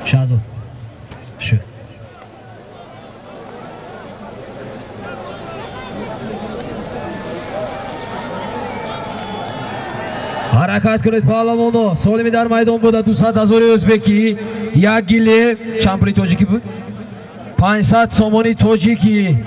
Shahzod. Shu. Harakat kunid pahlavonlar. Solimi dar maydon buda 200,000 o'zbeki, 1 gili champri tojiki bu. 500 somoni tojiki.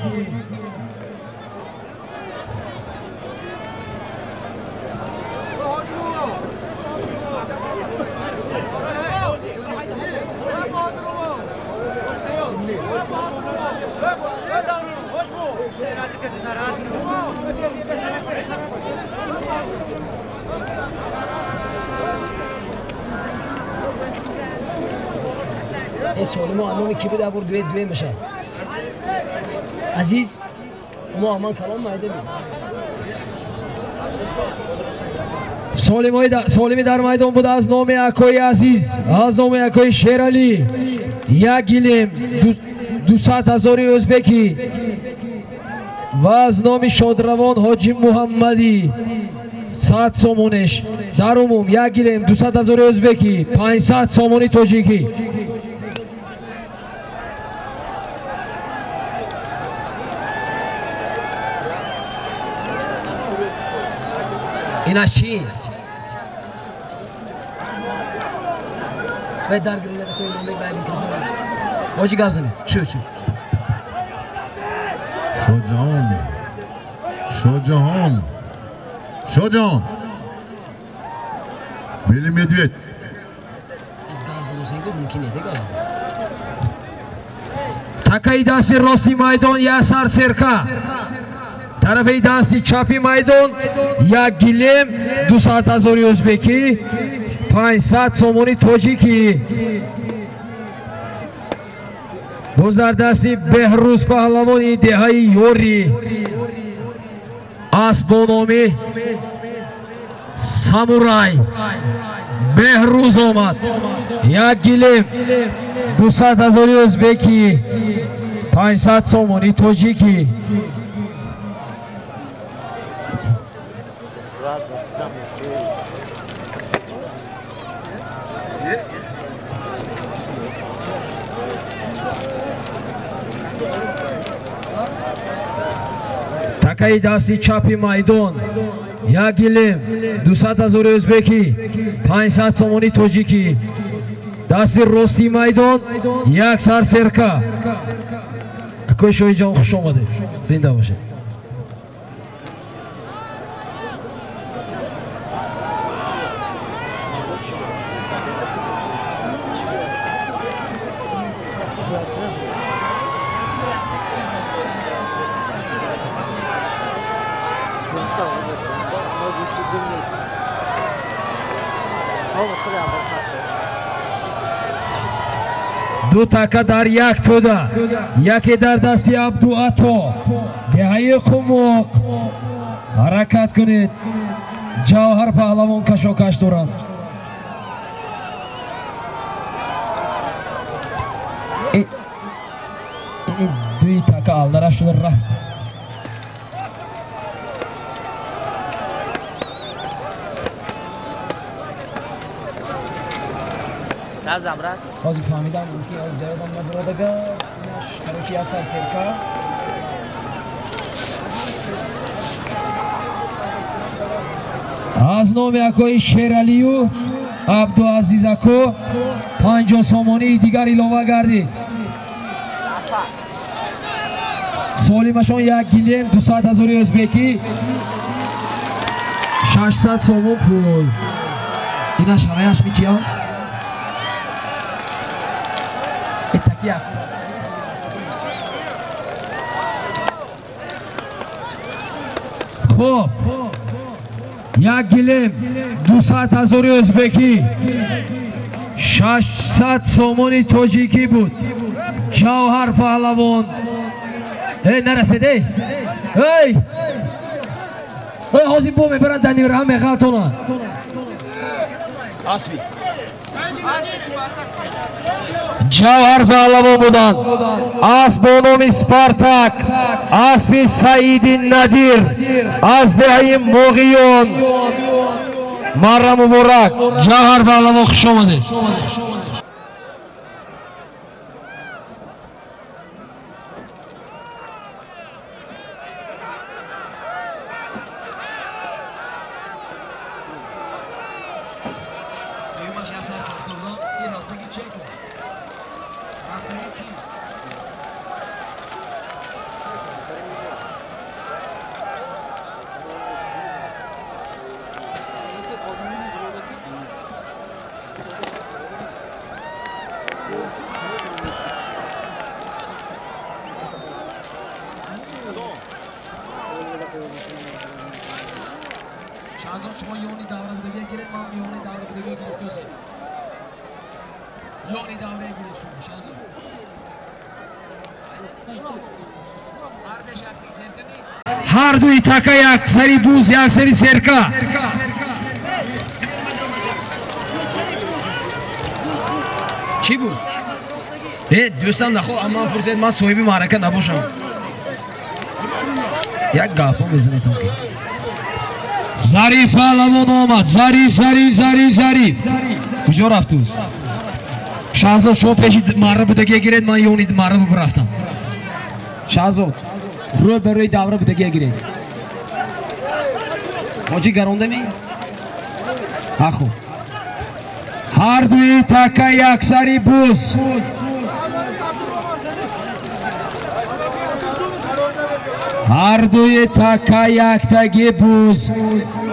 سالم آنمی کی بود ابر دوی میشه عزیز ما امان کلام مایده می سالمی در میدان بود از نام اکوی عزیز از نام اکوی شیرالی 1 گیلم 200,000 ازبکی و از نام شادروان حاجی محمدی 100 سومونش در عموم 1 گیلم 200,000 ازبکی 500 سومونی تاجیکی ایناش چی؟ باید در گروه نده توی نامه باید میکنم باجی گفزنه شو شاجان بلی مدوید تکای دستی راستی میدان یک سر سرکه طرفی دستی چپی میدان 1 گیلم 200,000 ازبکی 500 سومونی تاجیکی بزرگ دستی بهروز پهلوانی دههای یوری اسبانامی سامورای بهروز آمد 1 گیلم 200,000 ازبکی 500 سومونی تاجیکی تکای دستی چپی میدان 1 گیلم 200,000 ازبکی 500 سومونی تاجیکی دستی راستی میدان 1 سر سرکه اکوی شوی جان خوش آمده زنده باشه دو تکه در یک توده یکی در دستی عبدو عطا دههای خموق حرکت کنید جوهر پهلوان کشاکش دارند این دوی تکه الدره شده رفت بازی فهمیدم اون که از جایدان ندارد اگر اینش از سر سرکه از نام اکوی شیرالیو عبدو عزیز اکو 50 سومونی دیگر ایلاوه گردید سالیمشان 1 گیلم 200,000 ازبکی 600 سومون پول اینش همهش میچیم خب 1 گیلم 200,000 ازبکی 600 سومونی تاجیکی بود جوهر پهلوان نرسید ای حاضی بو میبرن دنیور هم میخلطونن اسبی جوهر پهلوان بودند اسب به نام سپارتاک اسب سعید ندیر از دهه موغیون Marra Muborak, Jahar Pahlavon xush omadingiz. Shahzod shuma yoni davraga girib, men yoni davraga girib yoni davraga girib Shahzod. Har du taka yak sari buz yak sari serka. Chi bu? Do'stam da, ammo fursat men so'yibi ma'raka naboshaman. Yak gapim biznetam ki. Zarif Pahlavon omad, Zarif. Kujo raftuz? Shahzod shu peshi marra budaga giradi, men yoni marra bu raftam. Shahzod, ro'y davra budaga giradi. Hoji garondami? Axo. Har duy taka yak sari buz. Har duy taka yakdagi buz.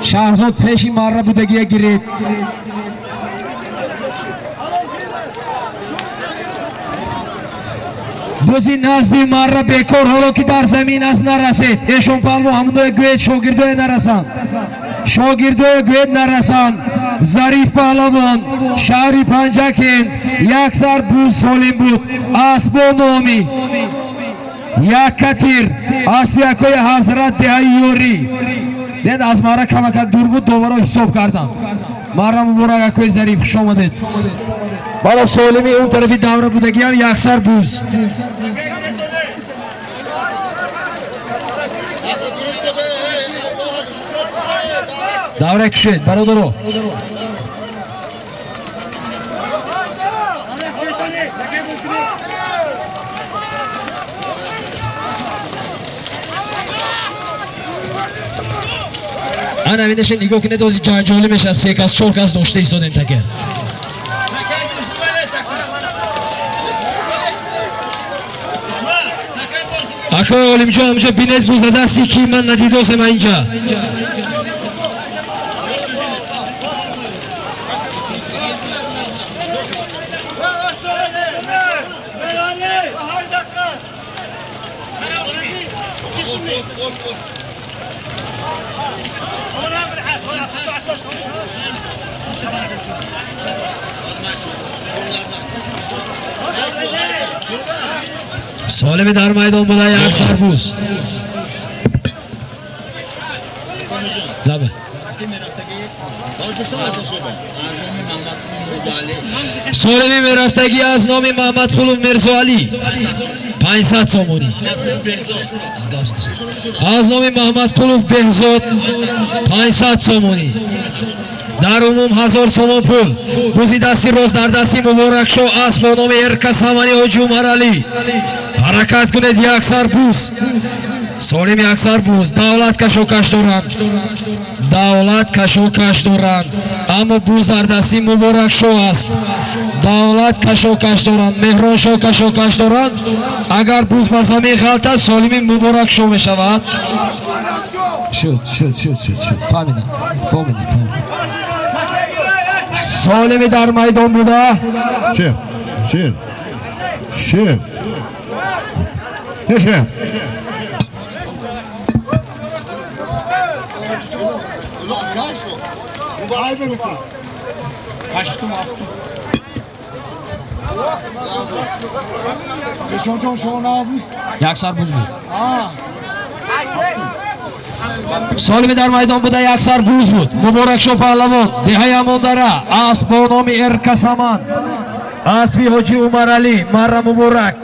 Shahzod peshi marra budaga giradi. Buzi nazdi marra bekor holo ki dar zamin az narasid. Eshon palvo hamdoy guet shogirdoy narasan. Shogirdoy guet narasan. Zarif Pahlavon shahri Panjakin yaksar buz solim bud. Asbo nomi Yakatir asbiyakoy Hazrat Dehayyori. Ded az mara kamakat dur bud, dobaro hisob kardam. Marra Muborak akoy Zarif xush omaded. Balo solimi اون طرفی davra budagi ham yaksar buz. Davra kushid, barodaro. Ana видиш нигоҳ кунед ози ҷанҷолӣ мешавад, се кас чор кас дошта истодем такер. Акои Олимҷон ҳамҷо бинед буза дасти ки ман надидосем инҷа. Solimi dar maydon bуда як сарбуз. Dabe. Solimi meraftagi az nomi Mamadqulov Mirzoali 500 somoni. Az nomi Mamadqulov Behzod 500 somoni. Dar umum 1000 somon pul. Buzi dasti roz dar dasti Muborak sho asb bo nomi Erka Samani Hoji Umar Ali. Harakat kuned як сарбуз. Солим як сарбуз. Давлат кашокаш доранд. Давлат кашокаш доранд. Аммо буз дар дасти Муборак шо аст. Давлат кашокаш доранд. Меҳрон шо кашокаш доранд. Агар буз ба замин ғалтад, Солими Муборак шо мешавад. Шуд. Фаҳмидам. Солими дар майдон буда. Шер. Jak sarbuz biz. Solimi dar maydon buda jak sarbuz bud. Muborak sho Pahlavon, Dehayamon dara, asb bo nomi Erka Saman. Asbi Hoji Umar Ali, Marra Muborak.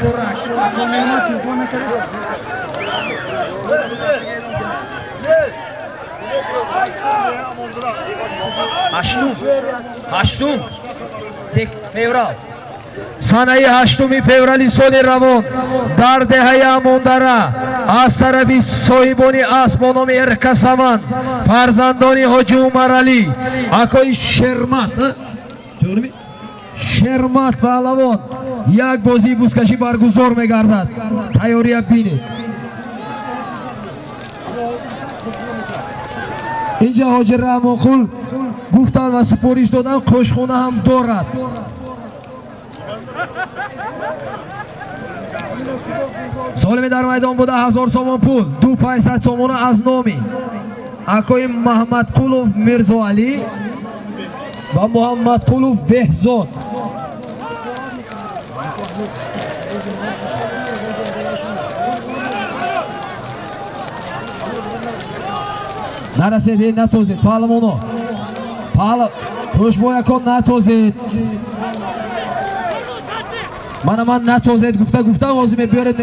هشتم فеврал санаи 8 феврали соли равон дар деҳаи амондара аз тарафи соҳибони асб бо номи Эркасаман фарзандони ҳоҷи Умаралӣ акои Шермат паҳлавон як бозии бузкашӣ баргузор мегардад. Тайёрия бинед. инҷа ҳоҷи Раҳмонқул гуфтан ва супориш додан қӯшхона ҳам дорад. солиме дар майдон буда 1000 сомон пул 2500 сомона аз номи акои Маҳмадқулов Мирзоалӣ ва Муҳаммадқулов Беҳзод. нарасед натозед паҳлавоно пӯшбоякон натозед ман натозед гуфтам ҳозир мебиёред.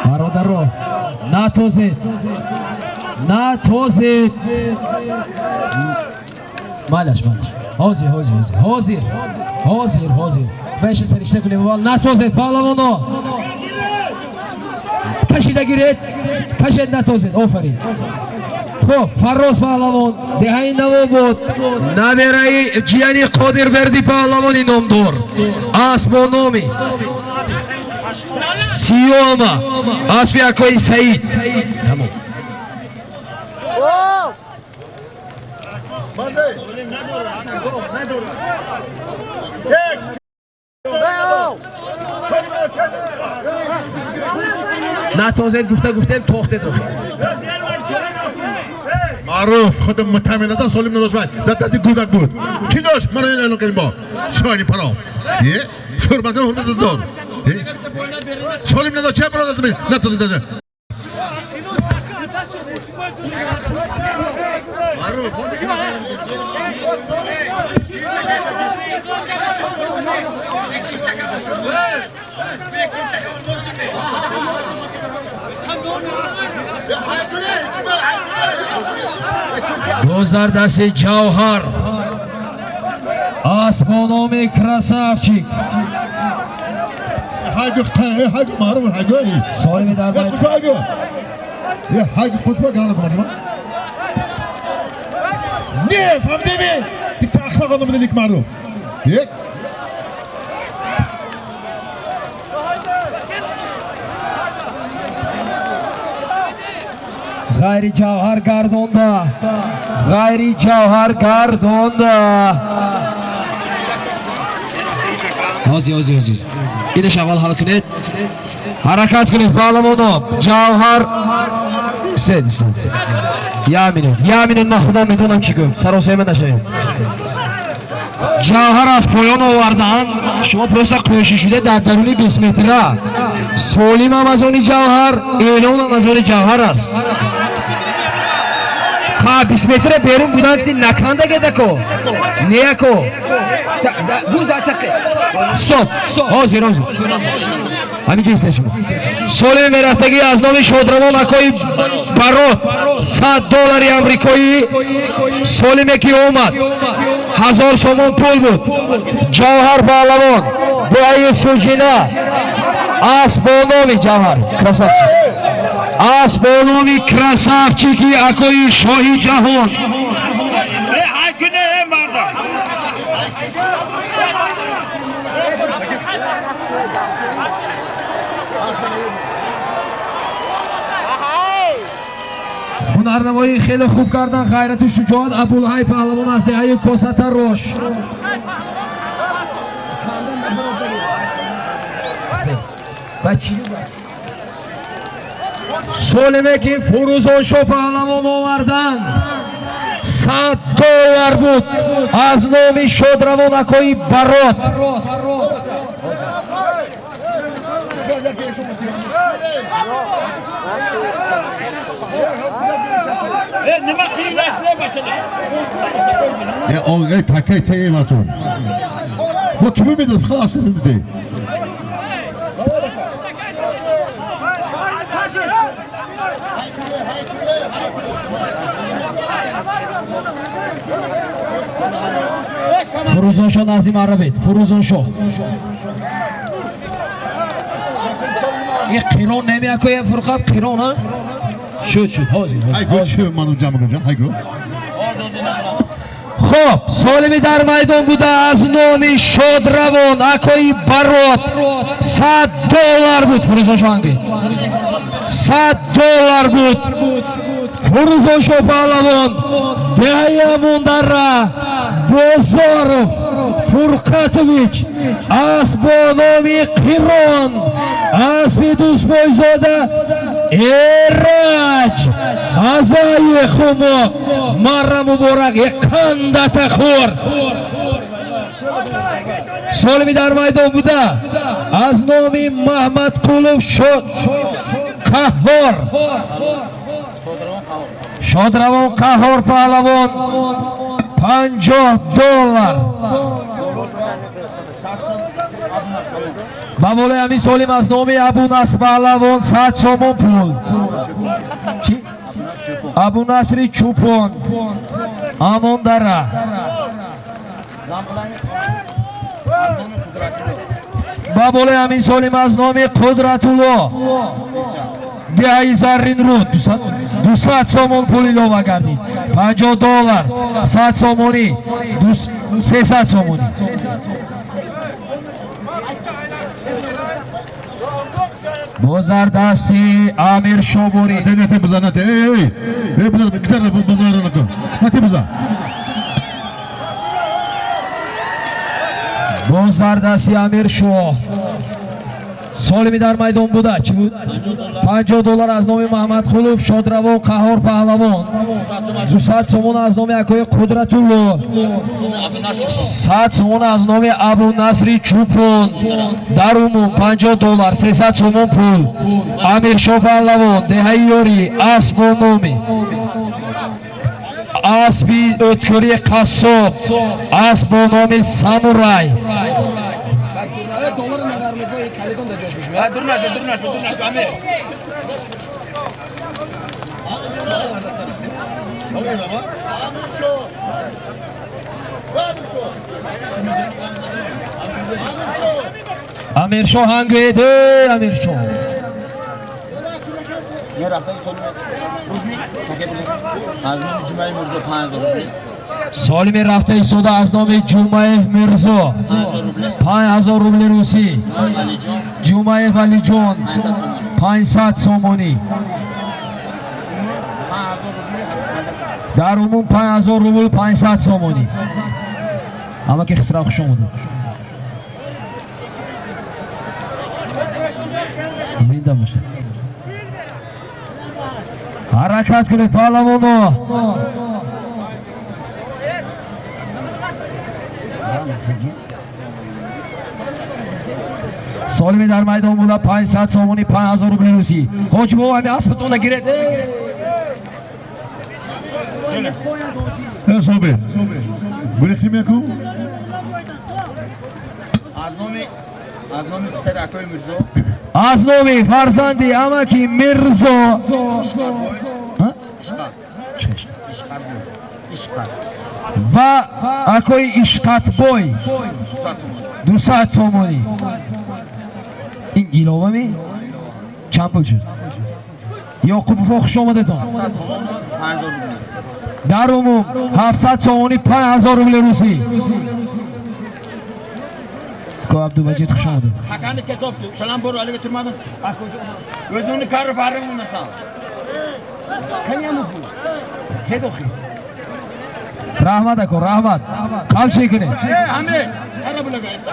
бародаро натозед малаш ҳозир беша саришта кунем вал натозед паҳлавоно кашида гиред кашед натозед офарин. хуб Фарроз паҳлавон деҳаи Навобод набераи ҷияни Қодирберди паҳлавони номдор асб бо номи Сиёма асби акои Саид. Тамом. натозед гуфтем тохтед рохи معروف خودم مطمئن هستم سالم نداشت باید دستی گودک بود کی داشت من این اعلان کردیم با شاهینی پناه شربت حرمت دار سالم نداشت چه برای دست نتازه داده معروف روز در دست جوهر آسمانوم کراسافچیک حاج معروف حاجی سالمی در باید یه حاج خوشبه گرانه کنیم نه فهمده می bir takla kaldı mı dedik معروف یک غیری جوهر گردونده هازی اینش اول حال کنید حرکت کنید پهلوانو جوهر سد یامینه من خودم میدونم چی گفت سر و سیمه نشوید جوهر از پایان آوردن شما پروسه کوشش شده در درونی 20 متره سولیم هم از اونی جوهر اینون هم از اونی جوهر است 20 متر بیرون بودن که نکنده گده کو نیکو بوز اتقه stop حاضر همین جیسته شما سولیم مرفتگی از نام شودروان اکوی برات $100 امریکایی سولیمه که اومد 1000 سومون پول بود جوهر پهلوان دعای سوجینه اسب با نام جوهر اسب با نام کراسافچیکی اکوی شاهی جهان هنرنمایی خیلی خوب کردن غیرت و شجاعت ابوالحی پهلوان از دهه کوسته روش سولمه که فروزان شو پهلوان آوردن $100 بود از نام شودروان اکوی برات nima qiynashlar boshladi. Ey takay tey machun. Bu kimi bilir xalas dedi. Furuzon Shoh Nazim Arabet, Furuzon Shoh. Qiron nemiyakoy Furqat Qiron ha? Shu, hozir. Hay go'chi manum jamurja, hay go. Xo'p, solimi dar maydon buda az nomi Shodravon Akoy Barot $100 bud Furuzon Shohga. $100 bud. Furuzon Shoh Pahlavon Dayamundara Bozorov Furqatovich Asbonomi Qiron Asbidus Boyzoda Eraj Azaye Xumo Marra Muborak Qandata Xor Solimi dar maydon buda az nomi Mahmad Qulov Qahhor Shodravon Qahhor Pahlavon $50 Babole Ami Solim az nomi Abu Nasr Pahlavon 100 somon pul Abu Nasri Chupon Amondara Babole Ami Solim az nomi Qudratullo Dehai Zarrin Rud 200 somon pul ilova kardid $50 100 somoni 300 somoni Bozar dasti Amir Shoburi Nete buzanate. Ey buzar gitar buzarana ko. Nate buzar. Bozar dasti Amir Shoh Solimi dar maydon buda chi bud? $50 az nomi Mahmad Qulov Shodravon Qahhor Pahlavon 200 somon az nomi Akoy Qudratullo 100 somon az nomi Abu Nasri Chupon dar umum $50 300 somon pul Amir Shoh Pahlavon Dehayori Asbonomi Asbi O'tkuri Qassob Asbonomi Samuray Durma, Amir. Amir Shoh hangi edi Amir Shoh Solimi rafta soda az nomi Jumayev Mirzo 5000 rubl rusi Jumayev Alijon 500 somoni dar umum 5000 rubl 500 somoni ama ki xisra xush omadi zinda bosh harakat qilib Pahlavonno Solimi dar maydon buda 500 somoni 5000 rubl rusi Hojibo abi asbitona giradi Sobe. Buni ximiyaku? Aznomi psar Akoy Mirzo. Aznomi farzandi amaki Mirzo va Akoy Ishqatboy 200 somoni این ilova mi? چند پول شد؟ یعقوب خوش آمدتون در عموم 700 somoni 5000 روبل روسی کو عبدالمجید خوش آمده حکان کتاب سلام برو علی بترمادن وزنون کار فارمون نسا کنیامو پول که دوخی رحمت اکو رحمت قبل چی کنه همه هر بولا گایست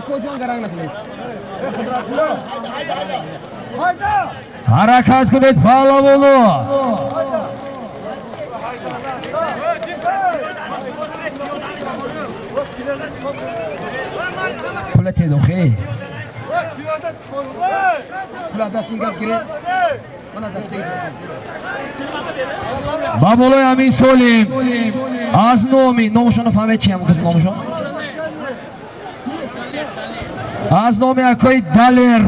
کجان گرang نکنید حرکت کنید پهلوانو پول تدوخی پول دستین گاز گیره با بالای امین سولیم از نامشون فهمید چی هم کسی نامشون از نام اکوی دلر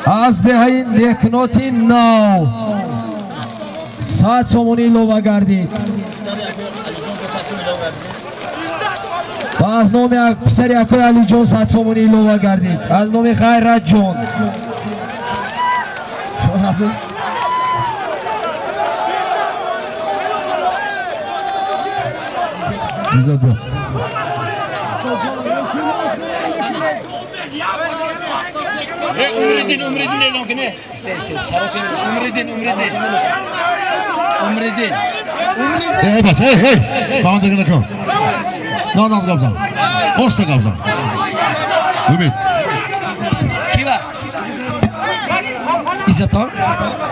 از دهی نکنوتی نو 100 سومونی لوبا گردید و از نام پسری اکوی علی جون 100 سومونی لوبا گردید از نام خیرت جون Umredin elan ki ne? Umredin. Hey bak hey. Tamam da gene kom. Naz kabzan. Hosta kabzan. Ümit. Kim var? İzzat ha?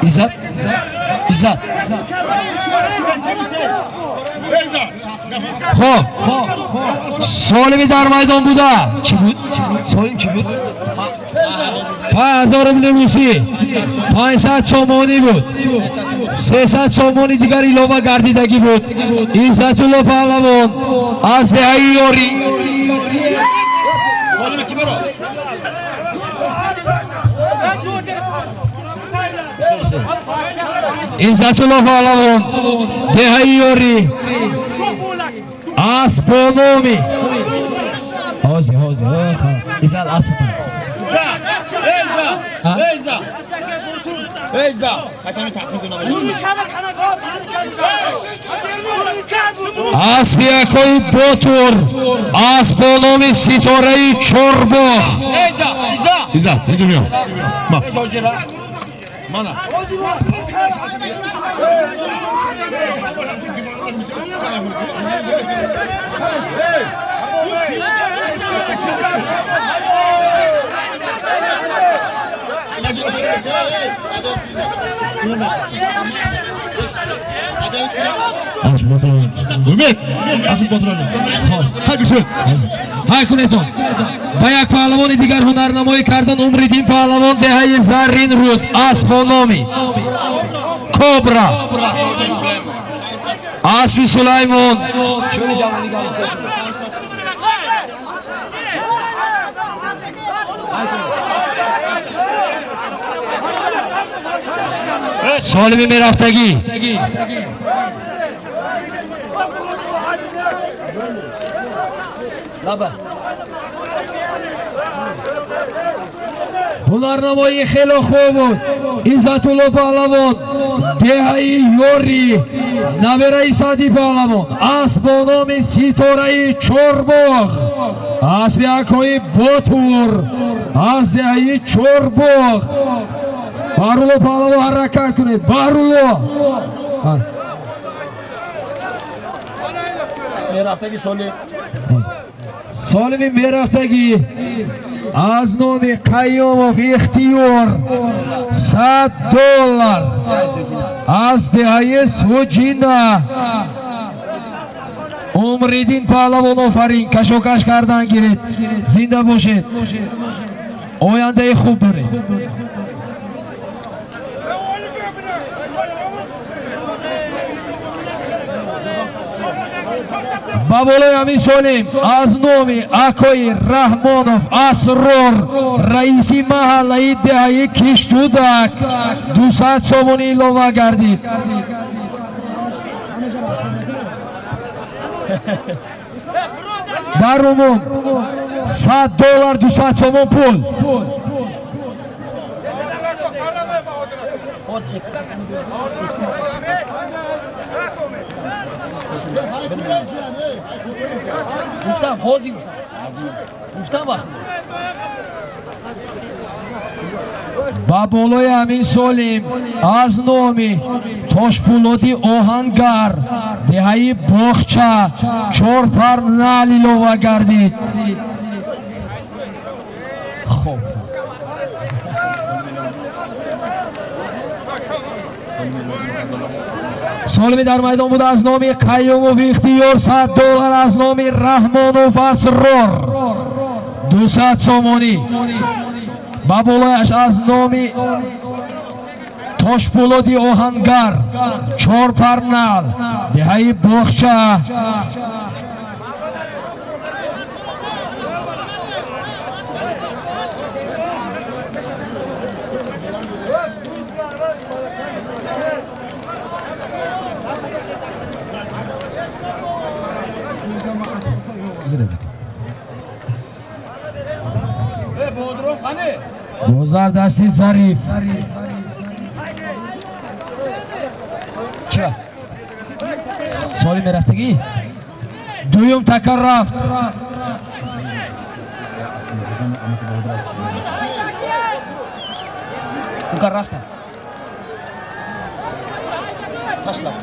İzzat. خب سالمی در میدان بوده چی بود؟ سالم چی بود؟ 5000 روسی 500 سومانی بود 300 سومانی دیگر ایلوه گردیدگی بود عزت الله پهلوان از دهه یاری عزت الله پهلوان دهه یاری اسپونومی حاضی عزت اسپتون Eyza. اسپیاکوی بوتور اسپونومی ستاره چورباخ İzzat ne diyor? Bak. Mana. Ümit. Asıl kontrolü. Hangisi? های کنیتون با یک پهلوان دیگر هنرنمایی کردن عمریدین پهلوان دهه زرین رود اسپونومی کوبرا اسبی سلیمان سالمی میرفتگی هنرنمایی خیلی خوب بود عزت الله پهلوان دهه یوری نوره سادی پهلوان اسپونومی ستاره چورباخ اسبیاکوی بوتور از دهه چورباخ بارولو پهلوان حرکت کنید بارولو سالمی میرفتگی از نام قیوموف اختیار $100 از دهه سوجینا عمریدین پهلوان آفرین کشوکش کردن گیرید زنده باشید آینده خوب داره با بالای امین سولیم از نام اکوی رحمانوف اسرار رئیسی محله دهه کشتودک 200 سومونی ایلوه گردید در عموم $100 200 سومون پول گفتم حاضی گفتم وقت با بالای امین سولیم از نامی تاشپولادی آهنگر دهه باخچه 4 پر نالیلوه گردید خوب سالمی در میدان بود از نام قیوموف اختیار $100 از نام رحمانوف اسرار 200 سومونی با بالایش از نام Toshpo'lodi Ohangar 4 parnal Dehai Bog'cha Bozardasi Zarif Solim raftagi Duyum takar raft Ukar rafta Tashlab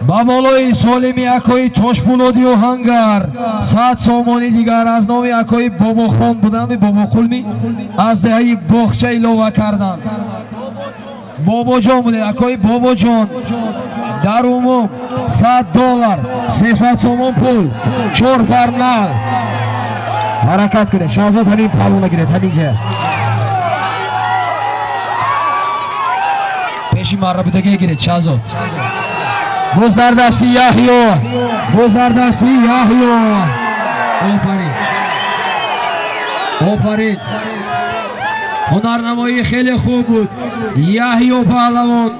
Бамолои Солими акои Тошпулоди Оҳангар 100 сомони дигар аз номи акои Бобохон буданд Бобоқулми аз деҳаи Боғча илова карданд. Бобоҷон буд акои Бобоҷон дар умум $100 300 сомон пул 4 парнал ҳаракат кунед Шаҳзод ҳамин палона гиред ҳамин ҷая пеши маррабудагӣ гиред Шаҳзод Бозардасти Яҳьё Бозардасти Яҳьё Офарид Офарид ҳунарнамоӣ хеле хуб буд Яҳьё паҳлавон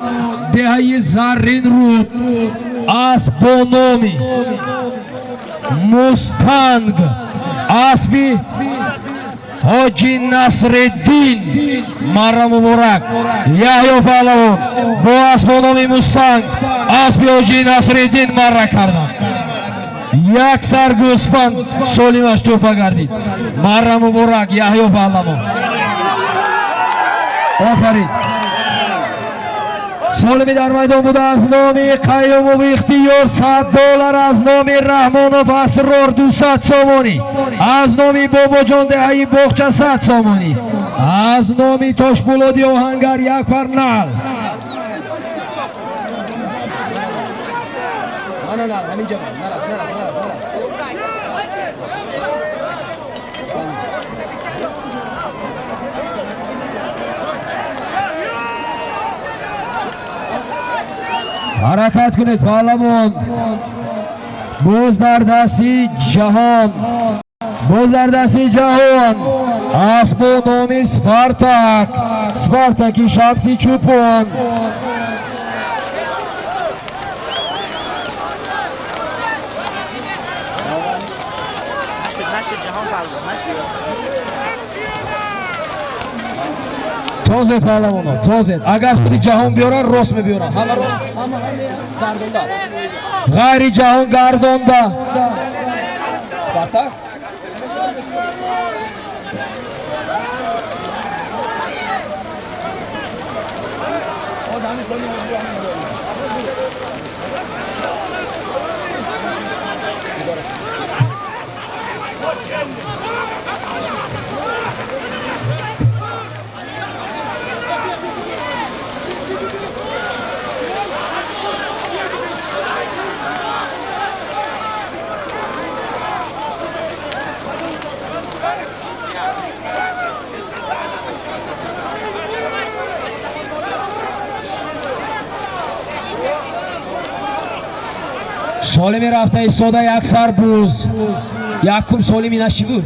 деҳаи Заррин руд асб бо номи Мустанг асби Ҳоҷи Насриддин марра муборак Яҳьё паҳлавон бо асбо номи Мустанг асби Ҳоҷи Насриддин марра карданд як сар гӯспанд солимаш тӯҳфа гардид марра муборак Яҳьё паҳлавон офарид солими дар майдон буда аз номи Қайюмов Ихтиёр $100 аз номи Раҳмонов Асрор 200 сомонӣ аз номи Бобоҷон деҳаи Боғча 100 сомонӣ аз номи Тошпулоди Оҳангар 1 парнал ҳаракат кунед паҳлавон боз дар дасти ҷаҳон боз дар дасти ҷаҳон асб бо номи Спартак Спартаки Шамси Чӯпон тозе паҳлавоно тозе агар худи ҷаҳон биёран рост мебиёран ҳама рост ҳама гардонда ғайри ҷаҳон гардонда Спартак солими рафта истода як сар буз якум солими наши буд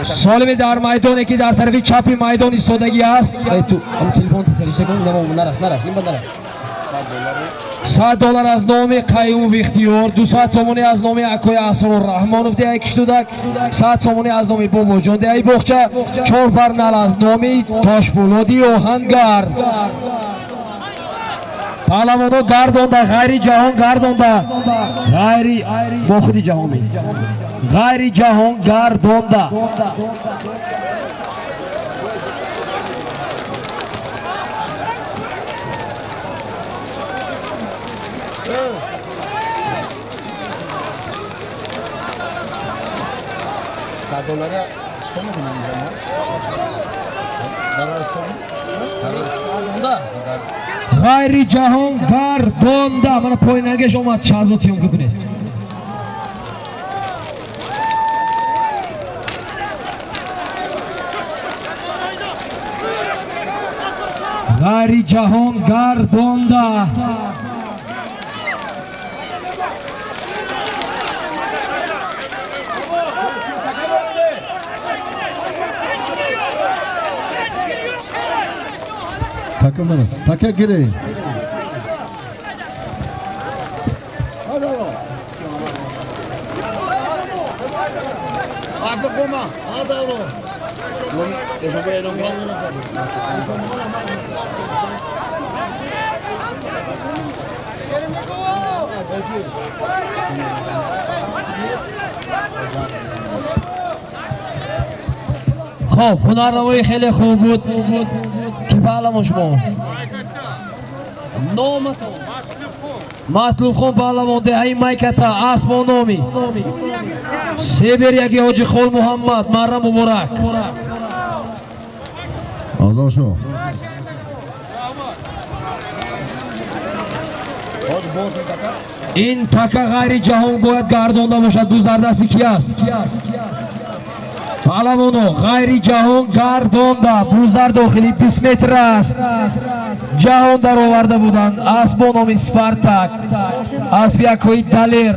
солими дар майдоне ки дар тарафи чапи майдон истодагӣ аст телефон нарас ин ба нарас $100 аз номи Қайюмов Ихтиёр 200 сомонӣ аз номи акои Асрор Раҳмонов деҳаи Киштудак 100 сомонӣ аз номи Бобоҷон деҳаи Боғча 4 парнал аз номи Тошпулоди Оҳангар паҳлавоно гардонда ғайри ҷаҳон гардонда ғайри бо худи ҷаҳони ғайри ҷаҳон гардонда ғайри ҷаҳон гардонда мана поинагеш омад Шаҳзод сиёмка кунед G'ayri jahon gardonda. Takımlarız. Taka girin. Hadi koma. Hadi oğlum. Eşo böyle olma. خب هنرنمایی خیلی خوب بود که پهلوان شما نامتون مطلوب خون پهلوان دهی مایکتا اسم نامی سیبر یکی حاجی خول محمد مرم مبارک آزاد شو. این تکه غیر جهان باید گردانده باشد. دو زردستی کی است؟ پهلوانو غیر جهان گردانده بوزر داخلی 20 متر است. جهان در آورده بودند. اسب نام سپارتاک، اسب یکوی دلیر.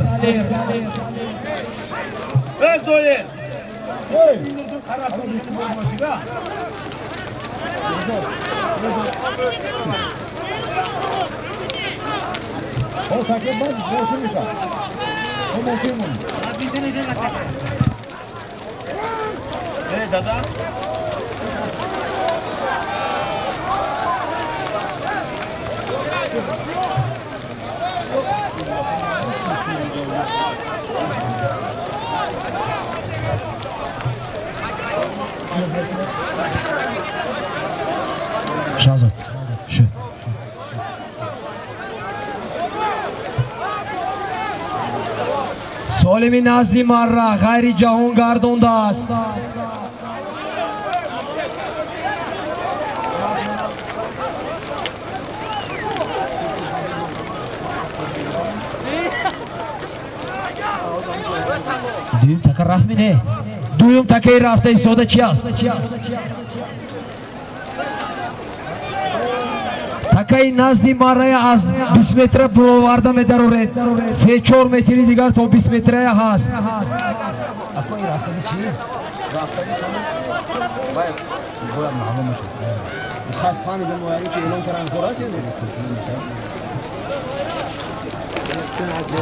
دادا Shazot. Shu. Solimi nazdi marra g'ayri jahon gardonda است. دویم تکه رفت نه. دویم تکه رفته ایستاده چی است؟ تکه نزدی ماره از 20 متر برآورده می‌دارد. 3-4 متری دیگر تا 20 متری هست. اکوی رفته چی؟ رفته باید معلوم میشه. خط فهمیدم مویانی که اعلام کردن خلاص میشه. چون عجله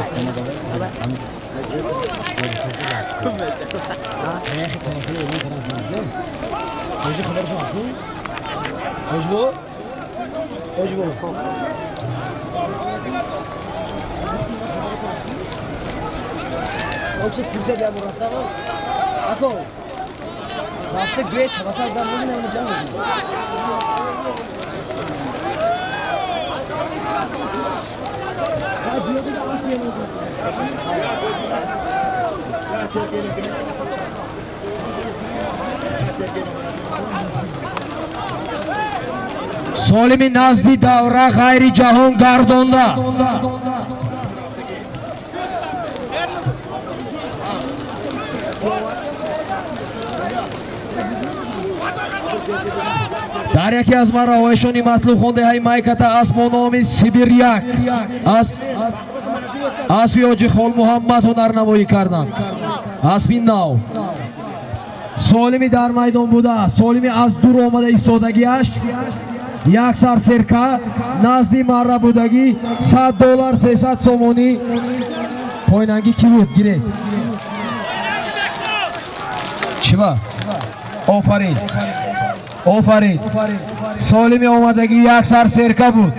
سالمی نزدی دوره غیر جهان گردانده در یکی از مراوایشانی مطلوب خونده های مایکتا اسم و نام سیبیر یک اسبی حاجی خول محمد هنرنمایی کردند. اسبی نو سالمی در میدان بوده. سالمی از دور آمده ایستادگیش یک سر سرکه نزدی مره بودگی $100 300 سومونی پاییننگی کی بود؟ گیره چی با؟ آفرین آفرین سالمی آمدگی یک سر سرکه بود.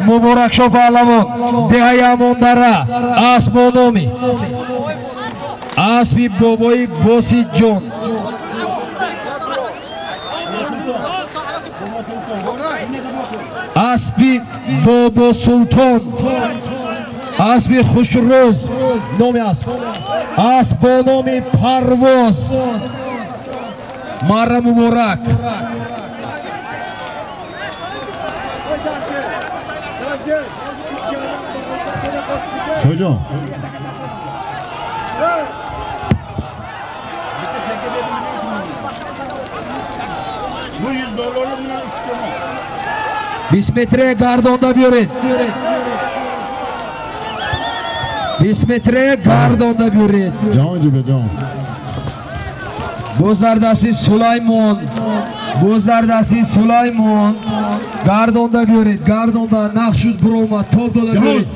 مبارک شو پهلوان دهه اماندره اسب و نامی اسبی بابای باسی جان اسبی بابا سلطان اسبی خوشروز نامی اسب با نامی پرواز مره مبارک شجاع $100 bundan 3 tane. 20 metre gardonda buyuring. 20 metre gardonda buyuring. Jon jibe jon. Bo'zlardasi Sulaymon. Bo'zlardasi Sulaymon. Gardonda buyuring. Gardonda Naqshud Buroma to'pda buyuring.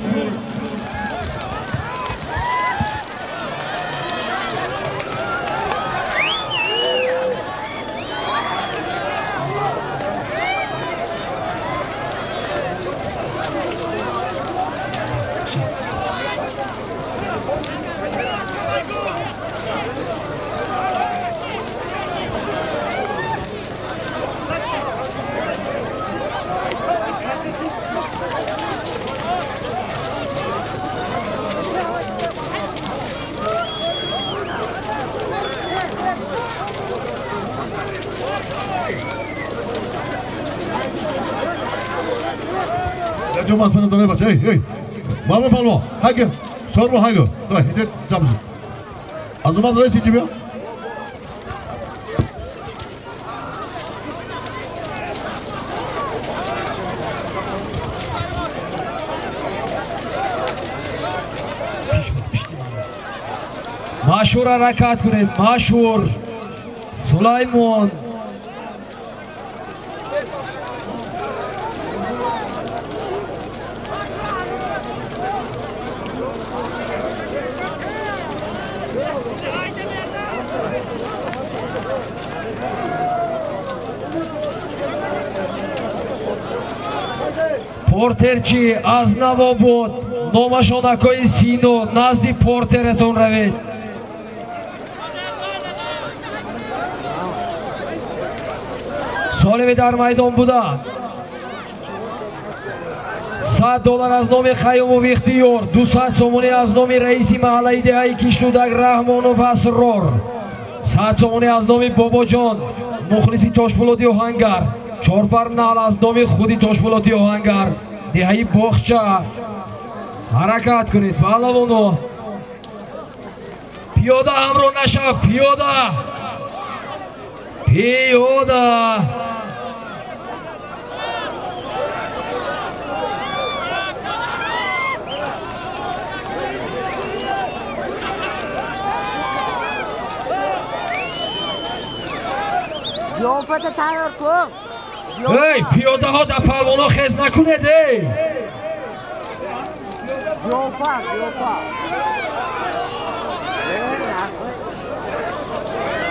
좀 맞으면 더 해봐. 에이. 말로. 하게. 서로 하게. 이제 잠시. 아줌마 너네 집이야? Mashhur harakat kuring. Mashhur Sulaymon. Портерчи Азнавобод, номашонакои Сино, назди портеретон равед. Соливи дар майдон буда. $100 аз номи Қаюмов Ихтиёр, 200 сомони аз номи раиси маҳаллаи деҳаи Киштудак Раҳмонов Асрор, 100 сомони аз номи Бобоҷон, мухлиси Тошпулоти Оҳангар, 4 пар нал аз номи худи Тошпулоти Оҳангар, деҳаи Боғча. Ҳаракат кунед паҳлавоно. Пиёда ҳамроҳ нашав, пиёда. Ziyofat tayyor kun. Ey, piyodaҳо дар паҳлвоно хез накунед, ey. Ziyofat.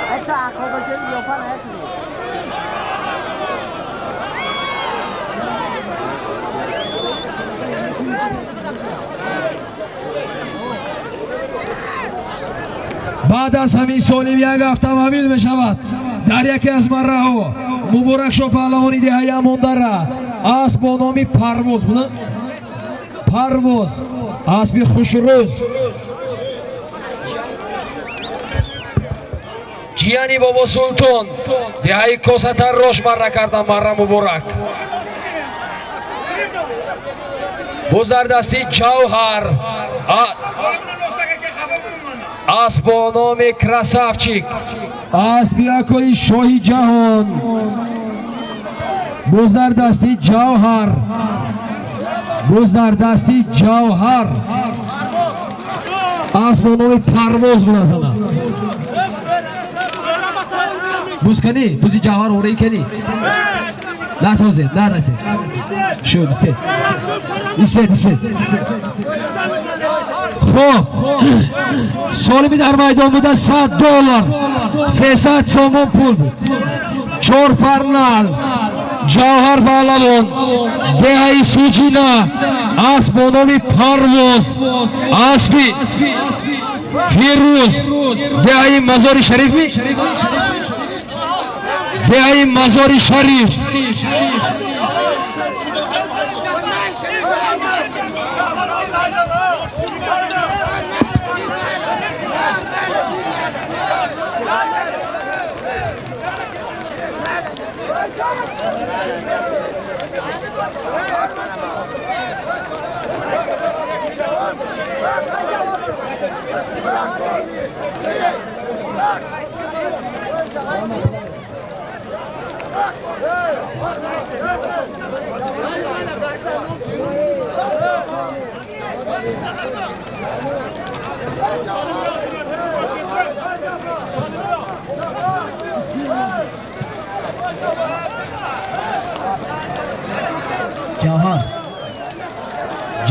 Hatta akobashin ziyofat aytmaydi. بعد از همین سالیم یک автомобил мешавад дар яке аз марраҳо. Муборакшо паҳлавони деҳаи Амондара асп бо номи Парвоз буд. Парвоз асби хушрӯз. ҷияни Бобо Султон деҳаи Косатаррош марра кардан. Марра муборак. Буздардасти Ҷавҳар اسب با نام کراسافچیک، اسب یکوی شاهی جهان. بزدر دستی جوهر، بزدر دستی جوهر. اسب با نام پرواز بنازانا. بوز کنی، بوزی جوهر اوری کنی. نه توزه، نه رسید. شو دیسه. دیسه. خب سالمی در میدان بوده $100 300 سومون پول بود. 4 پرنال جوهر پهلوان دهه‌ای سوجینا اسب با نام پرواز اسبی فیروز دهه‌ای مزار شریف می دهه‌ای مزار شریف.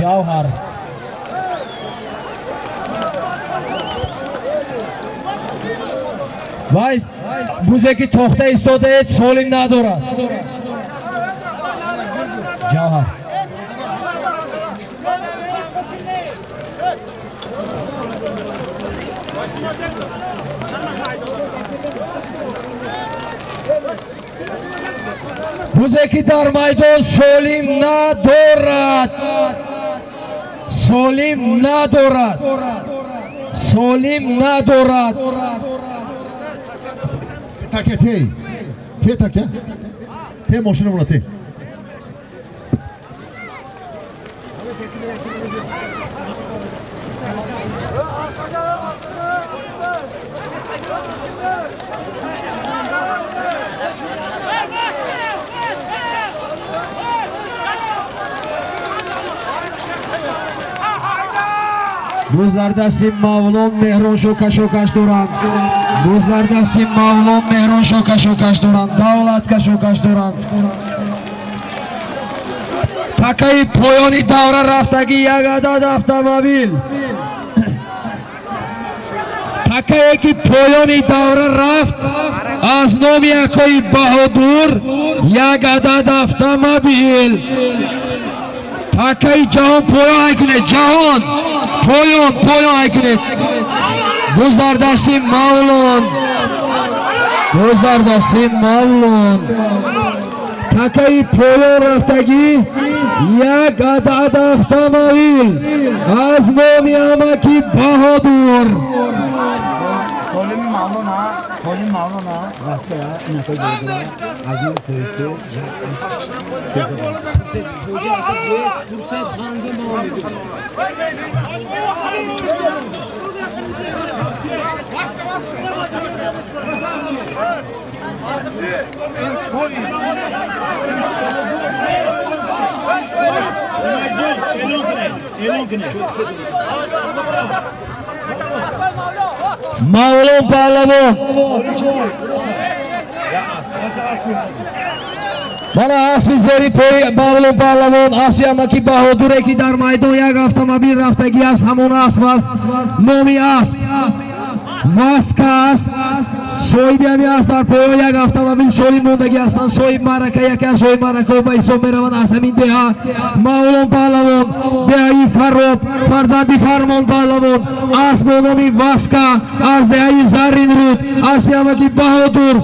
Javhar. Vay, buzeki toxta istoda hech solim nadorad. Javhar. Buzeki dar maydon solim nadorad. Solim nadorad. Solim nadorad. Taka te taka. Te mashina bilan te. Buzlar dastim Mavlon Mehron shokash duran. Buzlar dastim Mavlon Mehron shokash duran. Davlatga shokash duran. Takai poyoni davra raftagi yagadad avtomobil. Takai ki poyoni davra raft az nomi akoi Bahodur yagadad avtomobil. Takai jahon poyon aykune jahon poyon aykune. Buzlar dastim Mavlon. Buzlar dastim Mavlon. Takai poyon raftagi yagadad avtomobil az nomi amaki Bahodur. Solim Mavlon ha. Solim Mavlon ha. Rasta ya. İnaka gördüm. Azim Türk'ü. Mavlon Parlavon. Mana asbizleri poy Mavlon Parlavon asbi amaki Bahodur eki dar maydon yak avtomobil raftagi as hamon asmas nomi asb Vaskas soyib ham aslar poy yak avtomobil soyib mondagi aslan soyib maraka yakan soyib maraka ba isom beraman asamin deha Mavlon Parlavon deha Farob farzandi Farmon Parlavon asbi nomi Vaska az deha Zarin Rud asbi amaki Bahodur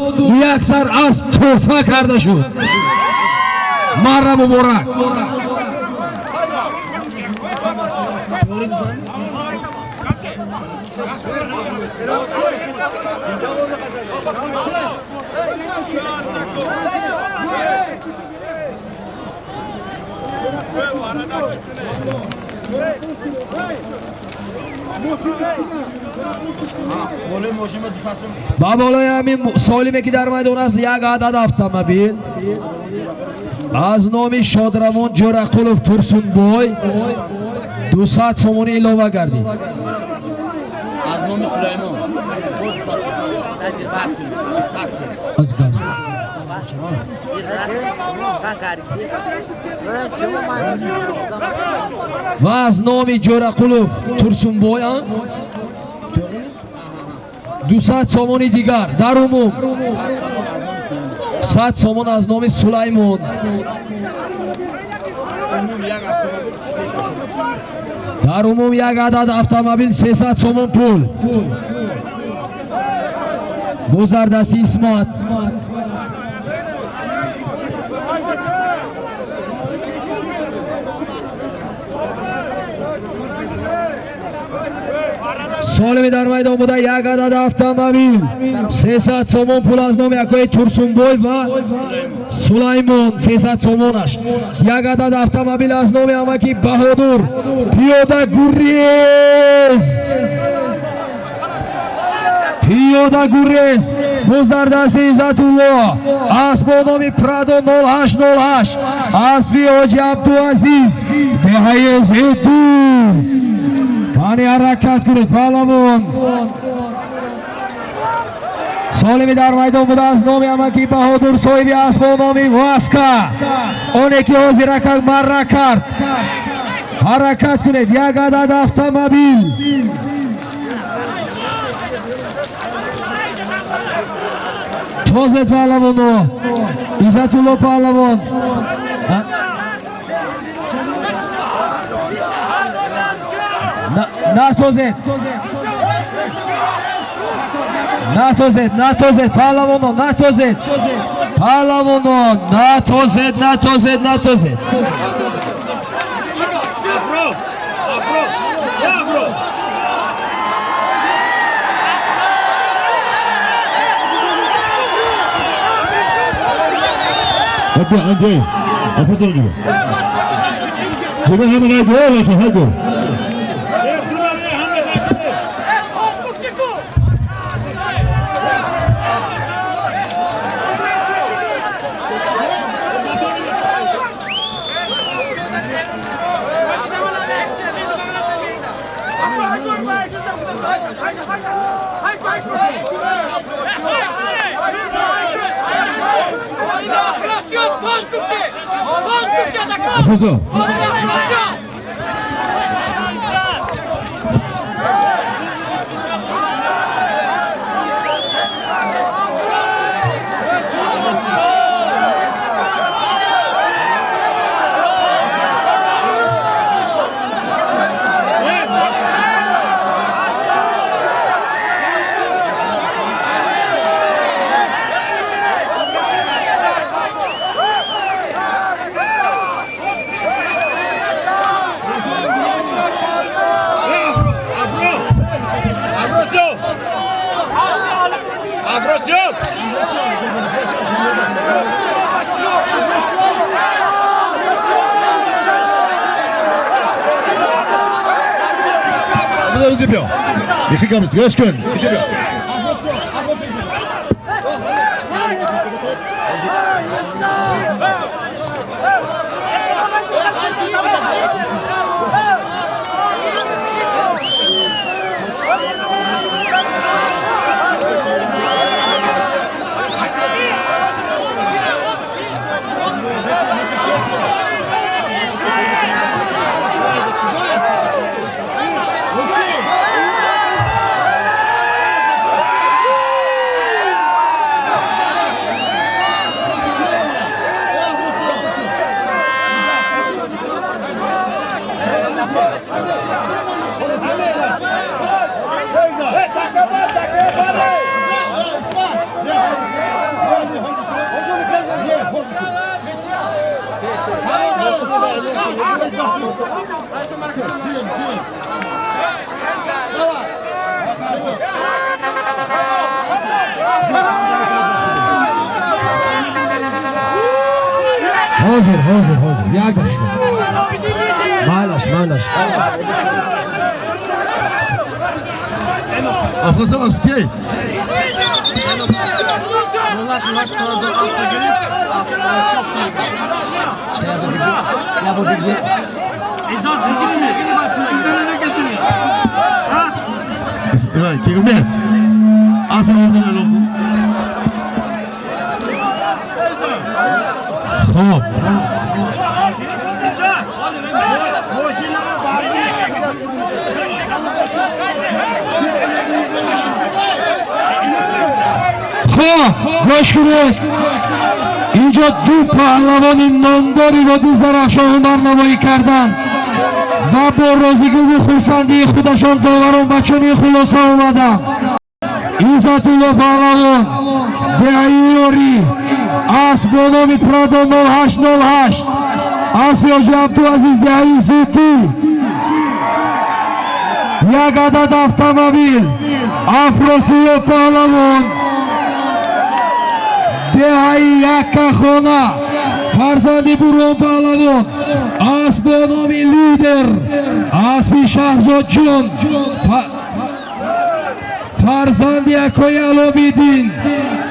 yaksar asb tuhfa kardashu Marra Mubarak. Babolay amin solim eki dar maydon az yagadad avtomobil az nomi Shodramon Jo'raqulov Tursunboy 200 somoni ilova gardi. Az nomi Sulaymon. Va az nomi Jo'raqulov Tursunboy 200 somoni digar dar umum 100 somon az nomi Sulaymon. Dar umum yak adad avtomobil 300 somon pul. Buzlar dasti Ismat. Solimi dar maydon buda yak adad avtomobil 300 somon pul az nomi akoi Tursunboy va Sulaymon 300 somonash. Yak adad avtomobil az nomi amaki Bahodur Piyoda Gurrez. Piyoda gurez boz dar dasti Izzatullo. Asp با نام پرادو 0808 اسبی حاجی عبدالعزیز دهه زدو پانی حرکت کنید پهلوان. سالمی در میدان بوده از نام امکی بهادر صاحبی اسب با نام واسکا. اون یکی حاضر کرد مره کرد. حرکت کنید یک عدد اتومبیل. توزد پهلوانو عزت‌الله پهلوان نه توزد پهلوانو نه توزد پهلوانو نه توزد Hadi Andrei, afasın gibi. Hemen haydi oğlum haydi. Afasın. Gidiyor. İki kamera. Göz gün. Gidiyor. Hazır. Yaklaş. Malaş. Afasın askey. Evet, kime? Asma oradan logo. Hop. گوش کنید اینجا دو پهلوان نامداری و دو درخشان برنمایی کردن و با راضیگی و خرسندی خودشان داوران بچانی خلاصه آمدن. عزت‌الله پهلوان دهیاری اسب با نام پرادو 0808 اسب حاجی عبدالعزیز دهی زودی یک عدد اتومبیل افراسیاب پهلوان دهی یک خانه فرزندی برون پهلوان اسب با نام لیدر اسب شهزاد جان فرزند اکوی علومیدین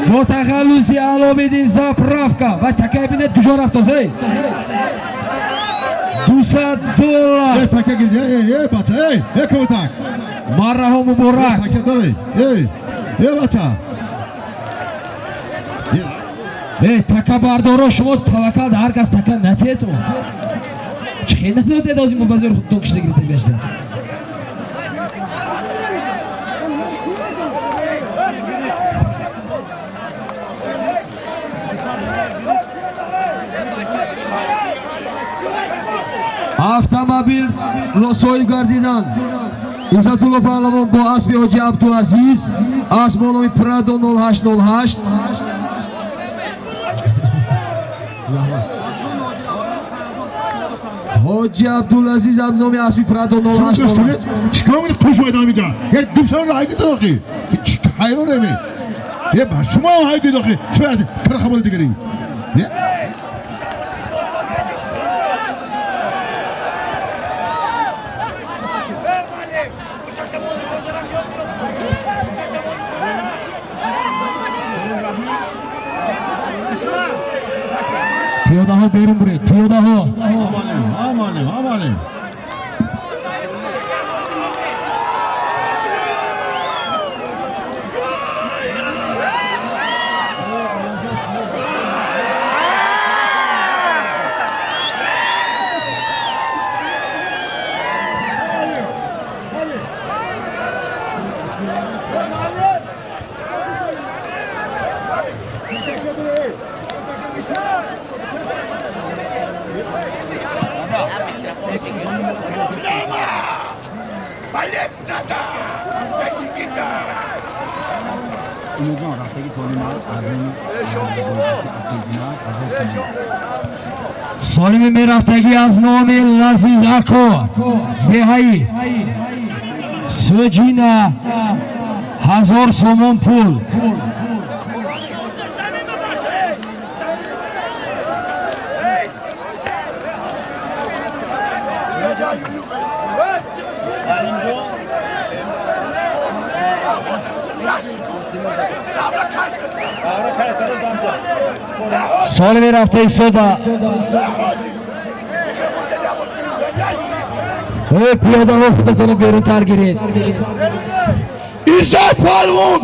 متخلصی علومیدین زاپرافکا و تکه بینه کجا رفت ازی $200 تکه گیری بچه کمتک مرحبا مبارک تکه داری بچه تکه بردارا شما توکل هر کس تکه نتیه تو چه نتیه دازی مبازر خود دو کشته گریته بیشتر автомобиль росои гардидан Иззатулло паҳлавон бо асби ҳоҷи абдулазиз асб бо номи Прадо 0808 ҳоҷи абдулазиз аз номи асби Прадо 0808 چیکار می‌کنی خوش باید اینجا یه دوستان راه گیت داخلی حیران نمی یه شما های گیت داخلی شاید کار خبر دیگری пиёдаҳо берун буред пиёдаҳо آماله солими мерафтагӣ аз номи Лазиз Ако деҳаи Суҷина 1000 сомон пул солими рафтаи сода пиёдаҳо худатонро берунтар гиред İzzet Palvon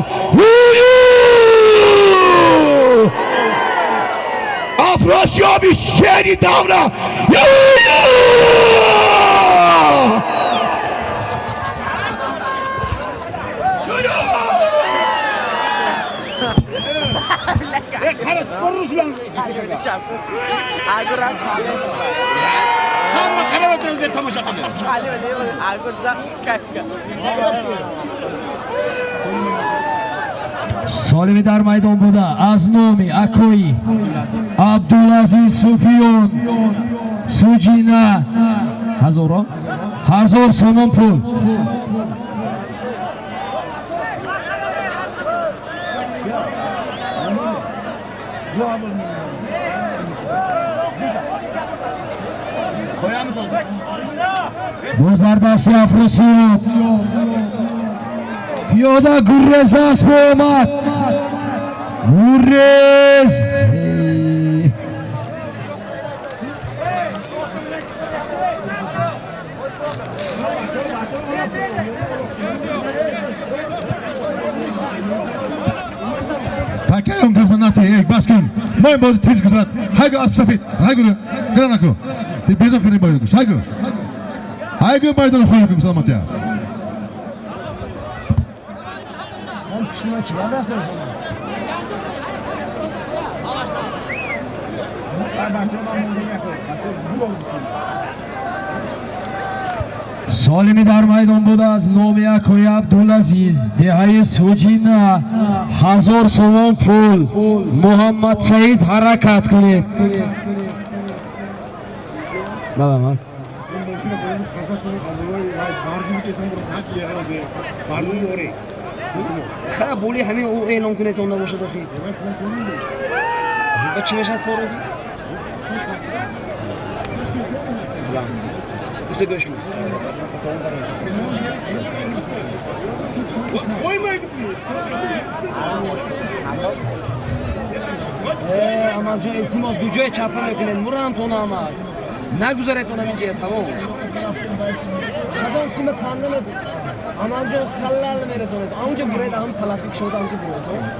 Afrosiyab şehri davra Hamma qarab o'tiribdi tomosha qilib. солими дар майдон буда аз номи Акои Абдулазиз Суфиён Суҷина 1000 сомон пул бозардасти Афросиёв пиёда Гуррез аст бо омад Гуррез Takayım kazmanatı bas gün Moy bozu tez kızat Haygo at safit Haygo Granako Bezak kırı boyu Haygo Haygo boydan koyuyorum salamat ya солими дар майдон буда аз номи Акои Абдулазиз деҳаи Суҷина 1000 сомон пул Муҳаммад Саид ҳаракат кунед خراب بولی همین او اعلام کنه تا نباشه داخل بچه بشد خورازی بسه گوش کن Amaljon iltimos go'joy chapini qiling. Muram to'naman. نگذارید اونم اینجا تمام خدام سیمه کندن Amaljon خلال میرسونید اونجا برید هم تلافیک شده اونجا برید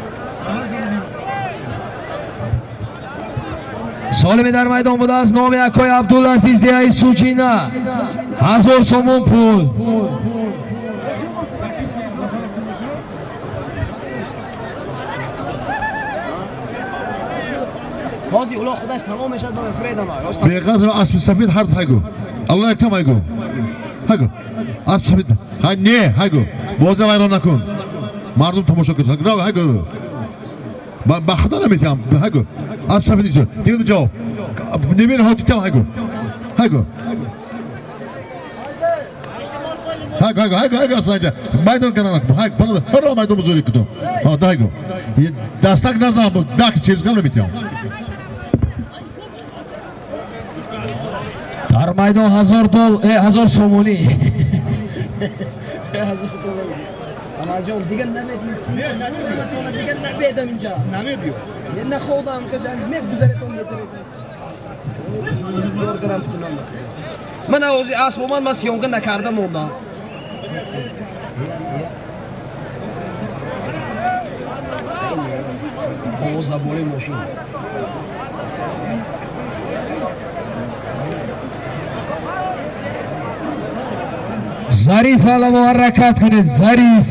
سالمی در میدان بود از نام اکای عبدالعزیز دیای سوچینا 1000 سومون پول بازی اولا خودش تمام میشه داره فریدم بیقدر اسب سفید هر هایگو الله یکم هایگو هایگو اسب سفید های نه هایگو بازی ویران نکن مردم تماشا کن هایگو با خدا نمیتونم هایگو اسب سفید نیست دیگه جواب نمیر ها دیدم هایگو هایگو هایگو اصلا اینجا میدان کنن نکن هایگو برای میدان بزرگی کدوم ها هایگو دستک نزدم دست چیز کنم نمیتونم در میدان 1000 سومونی Amaljon دیگه نمیدیم دیگه نمیدم اینجا نمیدیو یه نخودم که جمعیت گذارتون میتونید زور گرم بتونم من اوزی اسب من سیونگه نکردم اوندا خواهو زبوری ماشین ظریف علم حرکت کنید ظریف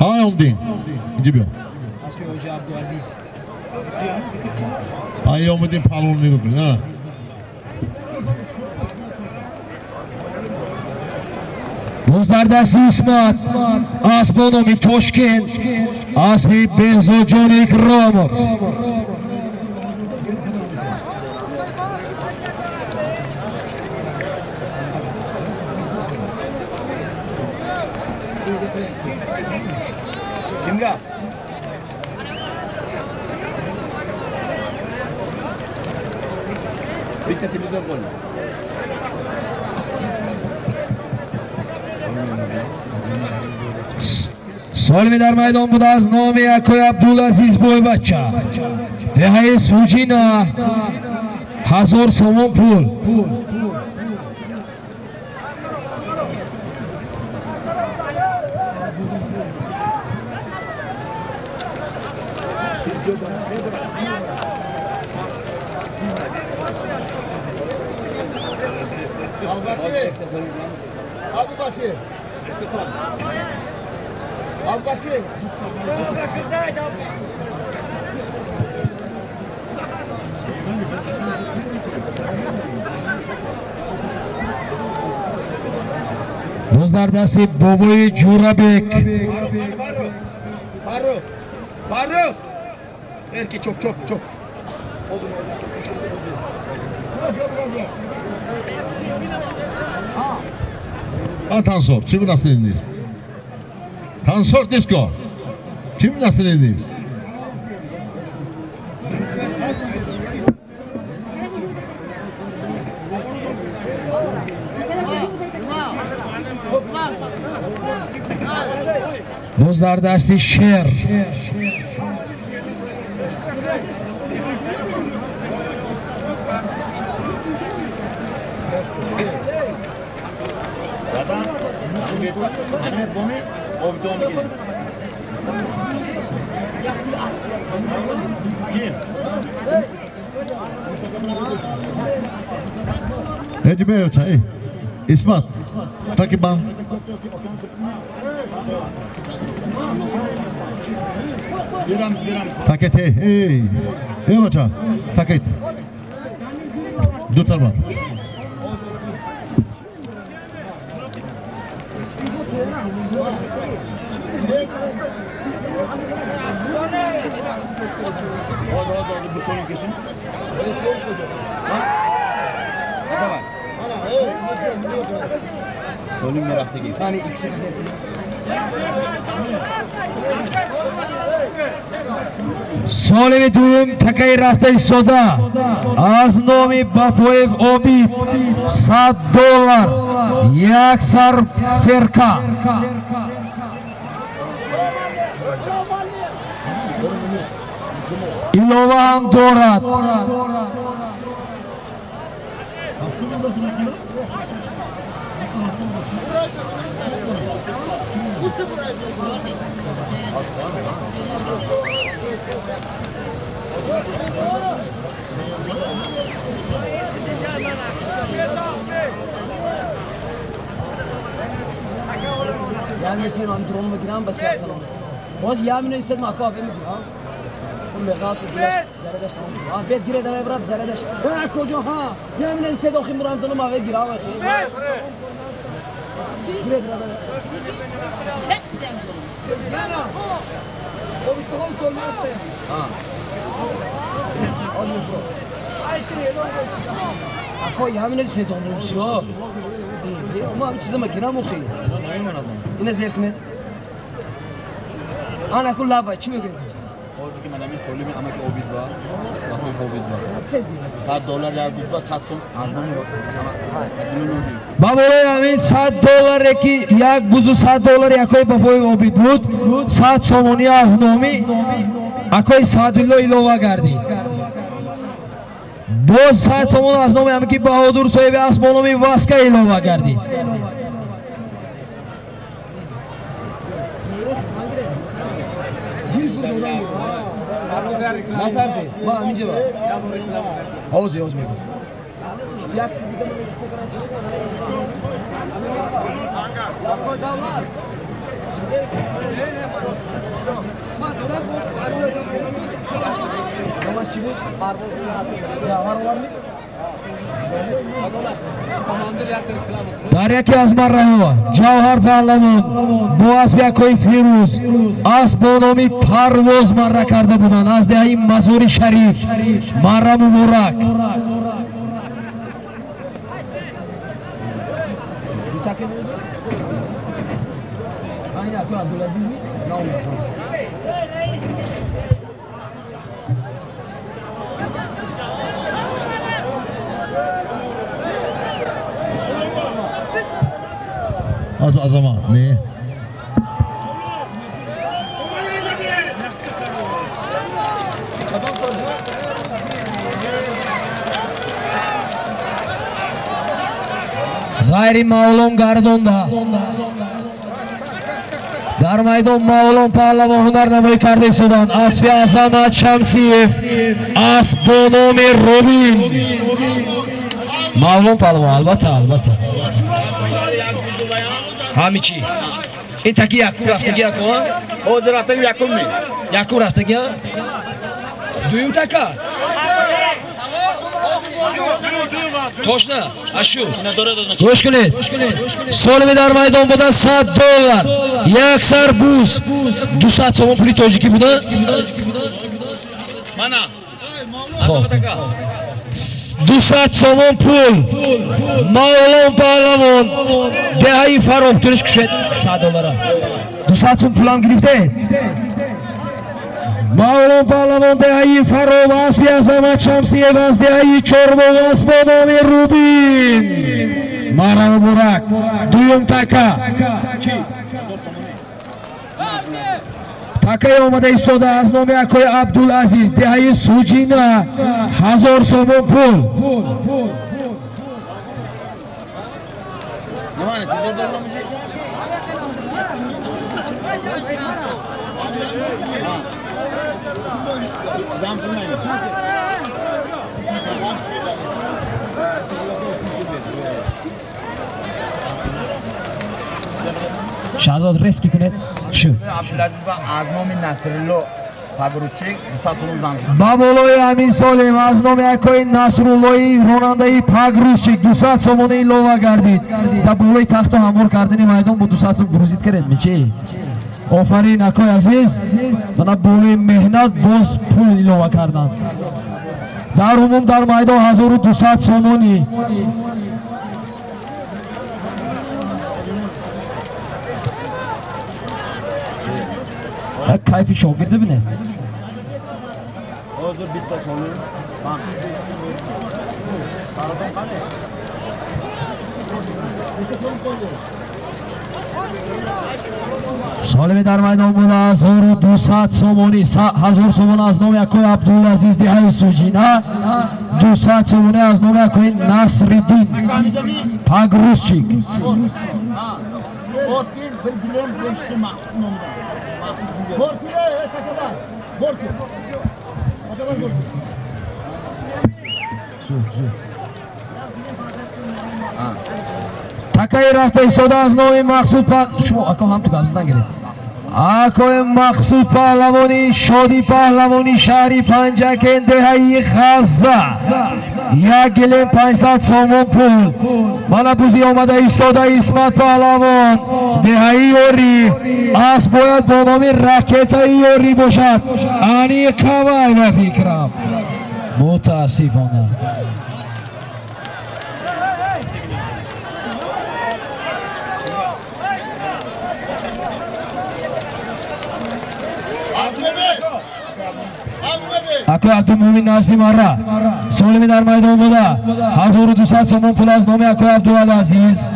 های اومدین اینجا بیا اسب اوجی عبدالعزیز های اومدین پالون نگاه کنید باز در دست اسمت اسب نامی تشکند اسب بهزاد اکرامov kimga bitta televizor qo'yma سالمی در میدان بود از نام اکای عبدالعزیز بوی بچه دهه سوچینا 1000 سومون پول باز در دست بابای جورابک Farruh erki çok Tansor, kimin aslıyız? Tansor disco. Kimin aslıyız? باز در دستی شیر Hadi be çay. İsmat. Takip ban. Taket hey. Hey baca. Taket. Dua tarban. Bu çocuk kesin. Hadi bak. Bölüm meraktaki. Hani ikisi izletti. солими дуюм такаи рафта истода аз номи Бапоев Обид $100 як сар серка илова ҳам дорад. Yani sen antrenman giren basıyorsun. Boş yemin istedim akabe mi ya? Bu mezat biraz zerre şan. Ha bet gire de bırak zerre şan. Ha koca ha. Yemin istedim oxim buram tanım ave gira var. Gire de. Yana. O bir tohum olmaz. Ha. Al bu. Ay kire Ako yemin istedim onu. Ama bir çizime giram oxi. Yine zevk ne? Ana kulla ba çime gidiyor. Oğuz ki madem söylemi ama ki o bir var. Bakın o bir var. Kes bir. $100 ya bir var satsın. Azman yok. Babolay amin $100 ki yak buzu $100 yakoy Bapoyev Obid bud 100 somoni az nomi akoy $100 ilova gardid. Boz 100 somon az nomi am ki Bahodur Soyev Asmonomi vaska ilova gardid. Matarse. Va anice va. Havuz havuz mı? Yak sizi de işte karan Yapma davlar. Ma dolar bu. Namaz çıkıp parvoz Jawhar var mı? Darya ki azmar raho Jawhar Parlamon boaz bia koi Firuz asbonomi parvoz marra karda budan az dehayi Mazuri Sharif marra muborak Aynen akıl Abdülaziz mi? Ne olmaz? Azamat ne? Gayri Mavlon Gardonda Dar maydon Mavlon Parlaman Hunarnamoy Kardesudan Asfi Azamat Shamsiyev Asbonomi Robin Mavlon Parlaman albatta Hamichi Itaki Yakub raftagi Yakub ha? Oğuz raftagi Yakub mi? Yakub raftagi ha? Duyum taka Toshna ashu Go'sh qiling Solimi dar maydon buda $100 yaksar buz 200 somon puli tojiki buda Mana Xo'p 200 somon pul Mavlon Parlamon dehayi Farruh Tunish kushet $100 200 so'm pulam giribdi Mavlon Parlamon dehayi Farruh Asfi Azamat Shamsiyev az dehayi Chormov Asbonomi Rubin Mara muborak duyum taka Takay omada istoda az nomi akoy Abdulaziz dehayi Sujina 1000 somon pul Ne var ne? $100 mı? Adam bulmayın. Shahzod riski kunet shu Abdulaziz va Azmomi Nasrillo Pagruchik satılım zamşır. Baboloy Amin Solim az nomi akoy Nasrulloy ронандаи Pagruchik 200 somoni ilova gardid ta buloy taxto hamor kardани maydon bu 200 som грузит каред мечи Ofarin akoy aziz mana buloy mehnat boz pul ilova kardan dar umum dar maydon 1200 somoni kayfi shogirdi bine Hozir bitta solim. Baxtli bo'lsin. Qaradan qani? Solimi در میدان بوده 1200 سومونی 1000 سومون از نام یکوی عبدالعزیز دیهای سوجینا 200 سومونی از نام یکوی نصرالدین پاگروسچیک تکایی رفته ایستاده از نام مقصود شما اکا هم تو گمزدن گرید اکا مقصود پهلوانی شادی پهلوانی شهری پنجک دهی خزه یک گلیم 500 سومون پول مالا بوزی آمده ایستاده اسمت پهلوان دهی یوری از باید با نامی رکت یوری باشد انی کوای و فکرم متاسفانه اکو عبدالمومن نازلی مارا سولمی در میدان بوده 1200 سومون پول از نام اکو عبدالعزیز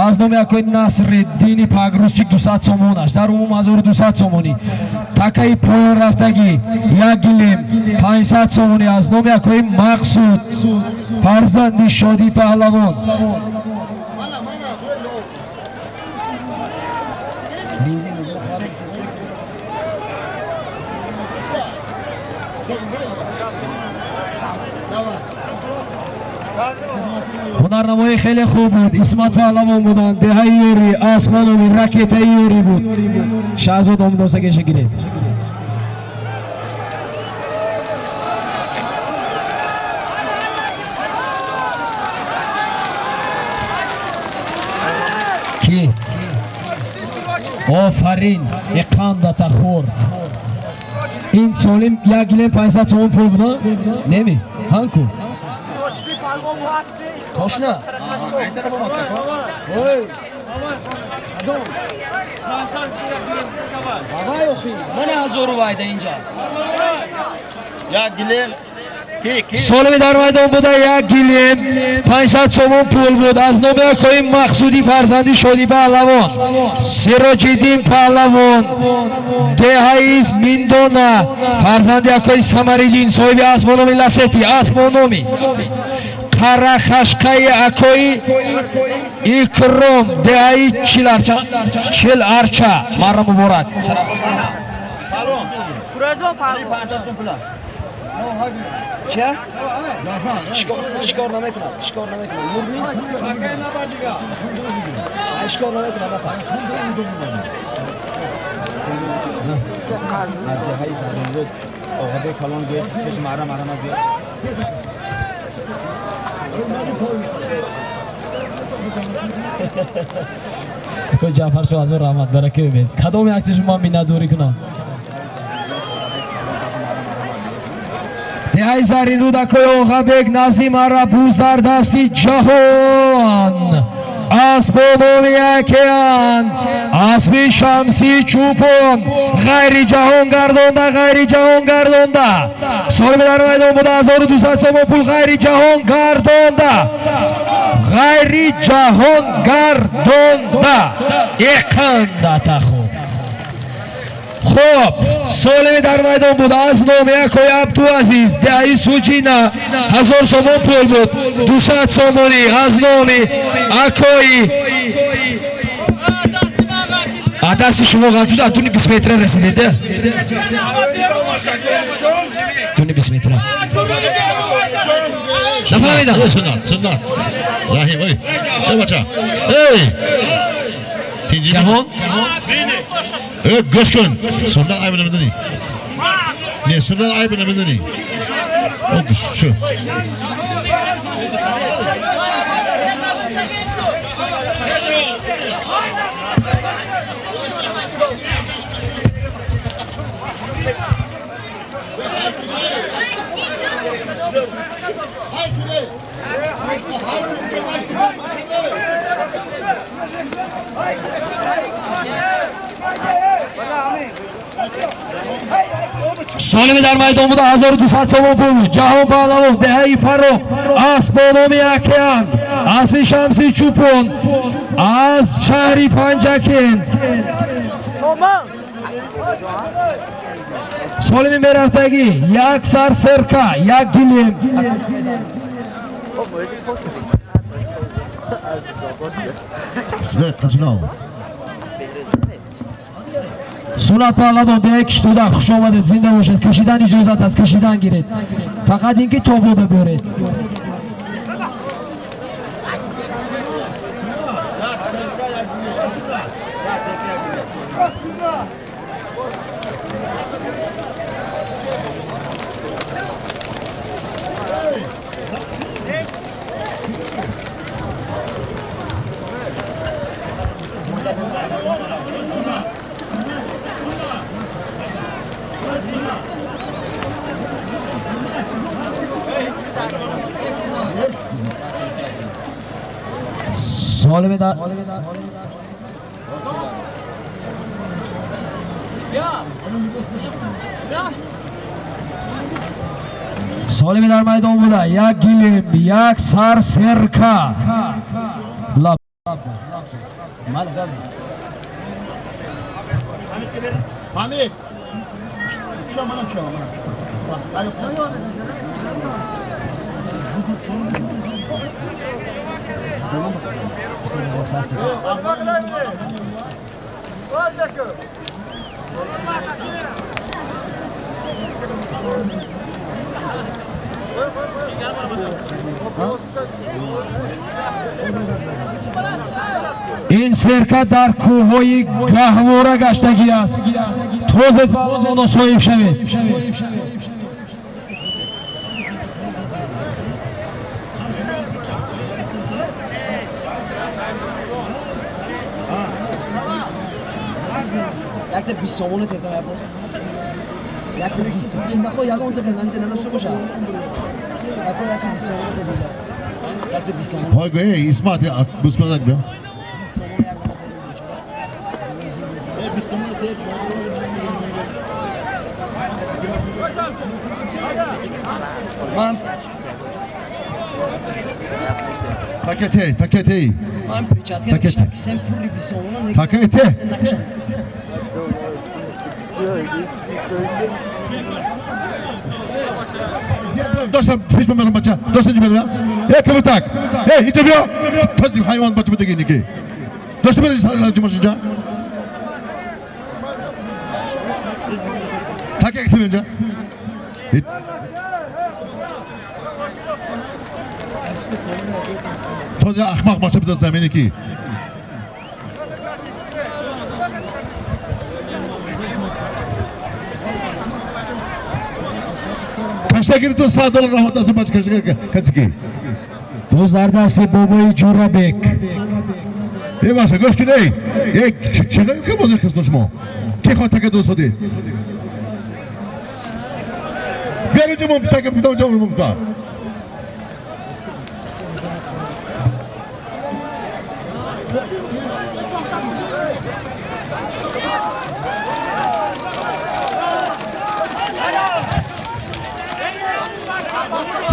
از نام اکو نصرالدین پاگروسچیک 200 سومونش در عموم 1200 سومونی تکایی پایان رفتگی یک گلیم 500 سومونی از نام اکو مقصود فرزندی شادی پهلوان هنرنمایی خیلی خوب بود اسمت پهلوان بودن دهی یوری آسمانومی رکت یوری بود شهزاد آمدوسه کشه گیرید کی؟ آفرین اقامدت خورد این سالیم یک گلیم 500 سومون پول بودن؟ نمی هنکو Toshna. Oy. Adom. Avay oxi. Mana 1000 ruvayda inja. Ya gilim. Solimi در میدان بوده یک گلیم 500 سومون پول بود از نام اکوی مقصودی فرزندی شادی پهلوان سراج‌الدین پهلوان دهاییز میندونا فرزندی اکوی سمریدین صاحب اسمانومی لستی اسمانومی خشقای اکوی اکرام دهایی چل ارچه مرا مبارک سلام چه؟ چیکار نمیکنه چیکار نمیکنه چیکار نمیکنه آقا به کلان گفت چش مرا نزید کوئی جعفر شو ازو رحمت برکه ببین کدام یک شما میندوری کنم دهی زرین رو دکوی اوغا بیگ نازیم را بوز در دستی جهان اسب نومی یکیان اسب شمسی چوپون غیری جهان گردونده غیری جهان گردونده سالمی در میدان بوده 1200 سومون پول غیری جهان گردونده غیری جهان گردونده اقامدت خود خوب سالمی در میدان بود از نام اکوی عبدالعزیز دهی سوجینا 1000 سومون پول بود 200 سومونی از نام اکوی دستی شما غلطی داد دونی 20 متر رسیده ده دونی 20 متر نفهمیدم سنات رحیم ای بچه ای جهان گوش کن سنت عیب نمیدونی نه سنت عیب نمیدونی شو سالم در میدان بوده 1200 سوم پول جهان پهلوان دهه فرخ اسب با نام یکیان اسب شمسی چوپون از شهری پنجکین سالم برفتگی یک سر سرکه یک گلیم سنت پهلوان به یک شتوده خوش آمدید زنده باشید کشیدن اجازت است کشیدن گیرید فقط اینکه تابلو ببرید سالم در سالم در میدان بوده یک گلیم یک سر سرکه لب حمید شما منم این سرکه در کوههای گهواره گشتگی است توزت پهلوان صاحب شوید یک تا 20 سومونه تکا یا بود یک تا 20 چی نخواه یک اون تا کزمیشه نداشته باشه یک تا 20 سومونه تکا یک تا 20 سومونه های گوه اسمت بس بزرگ بیا من تکتی من پریچات که تکت. کسیم پولی 20 سومونه تکتی داشتم پیش بمرم بچه داشتم اینجا بیا کبوتر تک اینجا بیا تو حیوان بچه بده گینی که داشتم بری سالانه ماش اینجا تک اکتیم اینجا تو احمق باشه بده زمینی کی کشتگیری تو $100 راه دست بچه کشتگیری دوز در دست بابای جورابک یه باشه گوش کنی یک چقدر که بازی کردن شما کی خواهد تک دوست دید بیار اینجا تک بیدام جامعه ممتا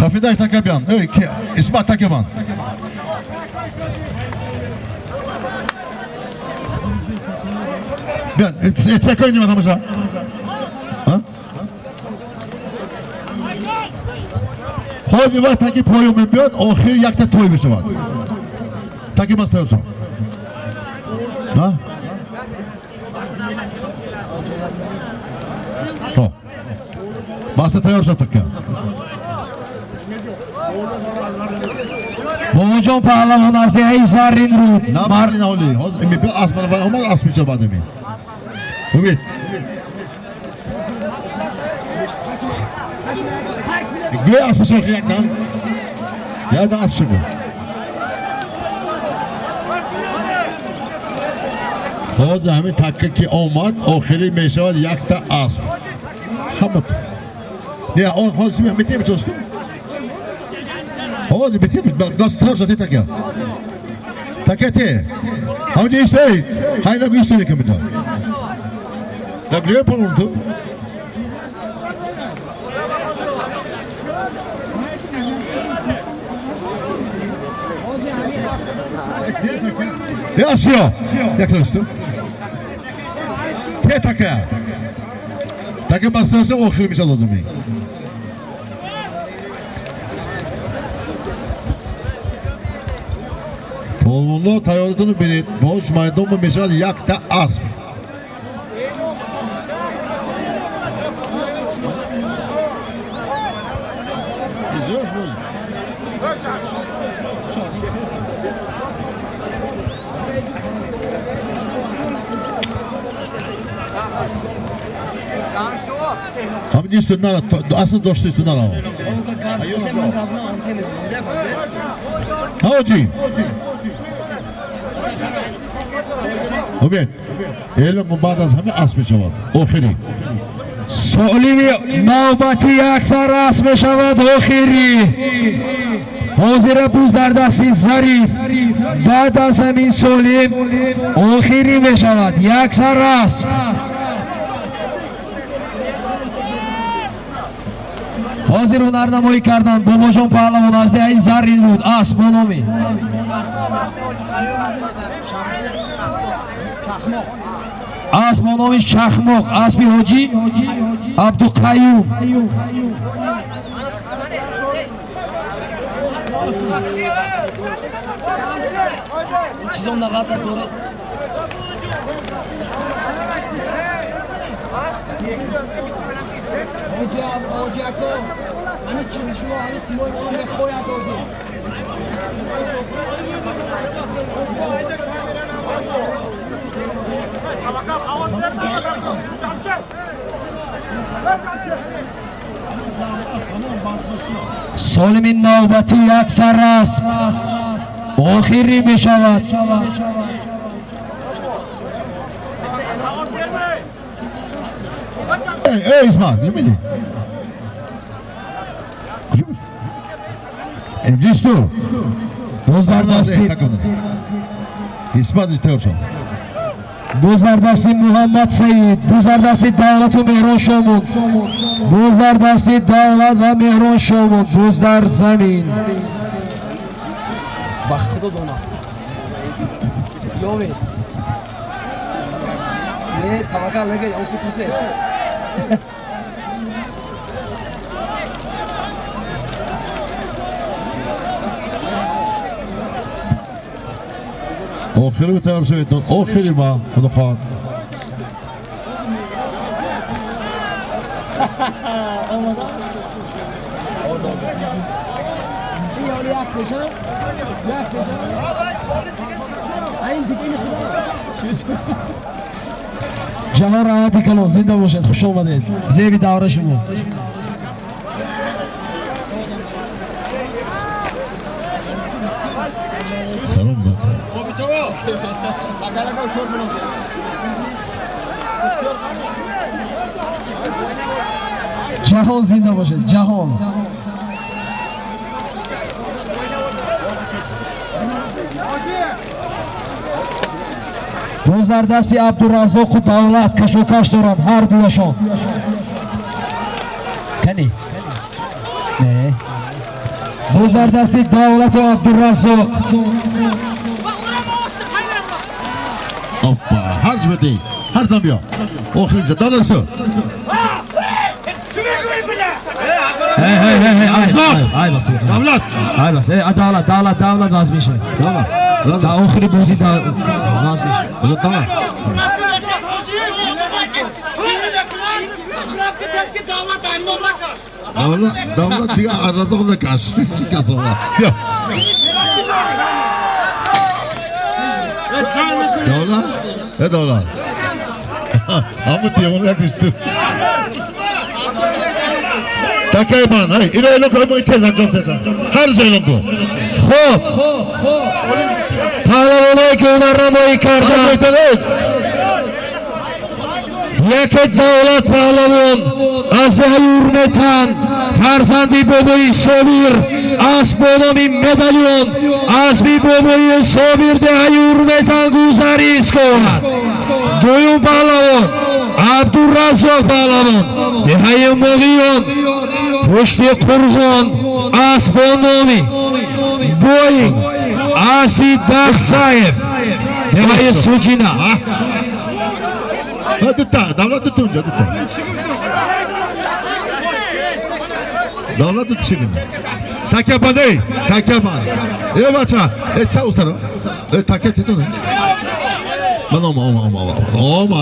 Safidaj taka bian, ismat taka bian. Bian, çek oyunu var ama Hadi var taki poyum bian, ahir yakta toy bir şey var. Taki bastı olsun. Ha? So. Bastı tayar şatak ya. باباجان پهلوان از دهه زرین رود نه ماری نولی hoz می به اسمان و اومد اسمی چه بعد می امید گوی اسمی چه یک دان یا دان اسمی چه hoz همین تکه که اومد آخری می شود یک تا اسم همت نه اون hoz میتیم چوستو Havazi bitti mi? Nasıl tarafsa te takya? Takya te. Hamca işte. Hayna bir üstüne kamita. Da griye ponuldu. Asio. Jak to jest tu? Te taka. Taka bastırırsa okşurmuş alacağım. Polvonlu tayoratını beni boş maydon mu mesela yakta az. Güzel mi? Abi üstünden al, asıl dostu üstünden al. Ha hocam. Obed. Elim mübaraz hame asme şavad. Oxiri. Solimi navbati yaksa rasme şavad oxiri. Hozira buz dar dasti zarif. Ba'd az hamin solim oxiri meshavad. Yaksa rasm. Hozir hunarnamoyi kardan Bobojon Pahlavon az dehay zarrin rud asp bonomi. Asp bonomi Chaqmoq, aspi Hoji Abduqayyum. Solimin navbati yaksa rasm oxiri meshavad. Ey İsmail, yemin. Emcistu. Buzlar dasti İsmail Teorcan. Buzlar dasti Muhammad Said, buzlar dasti Davlat ve Mehron Shomun. Buzlar dasti Davlat ve Mehron Shomun. Buzlar zamin. Baxdo dona. Yove. Ne tavakkal lege yoksa kuse. Oxiri bir Teorcan ettin. Oxiri ma. Xudo xoh. Jahon rahmati kalon, zinda boshad, xush omaded. Zebi davra shuma. Salom da. Jahon zinda boshad, jahon. Buzlar dasti Abdurazzoq Davlat kashokash doran har duashon. Kani? Ne? Buzlar dasti Davlat ve Abdurazzoq. Hoppa. Harc bedi. Her tam ya. Oxiri bize. Danası. Ay basın. Davlat. Ay basın. Davlat vazgeçin. Tamam. Da oxiri buzi da vazgeç. Tamam. Davlat diye arazığında karşı. Kasım var. Yok. Davlat. Ne davlat? Ama diye onu yakıştı. Takayman, hay. İlerle koymayı tezak çok tezak. Her şeyle koy. Xo'p. Pahlavonlar ko'narnamoyi kardan. Yakut Davlat Pahlavon azza hurmetan farzandi boboyi Sobir asbonomi medalyon asbi boboyi Sobir de hurmetan guzariz konar. Doyum Pahlavon Abdurazzoq Pahlavon de haymogiyon Pushti Qurg'on asbonomi Boeing Asid Dasayev. Devaya Sujina. Dutta, davlat dutta unja, dutta. Davlat dutta shigin. Takabadey, takabad. Bacha, cha ustaro. Takat etu ne? Bana oma.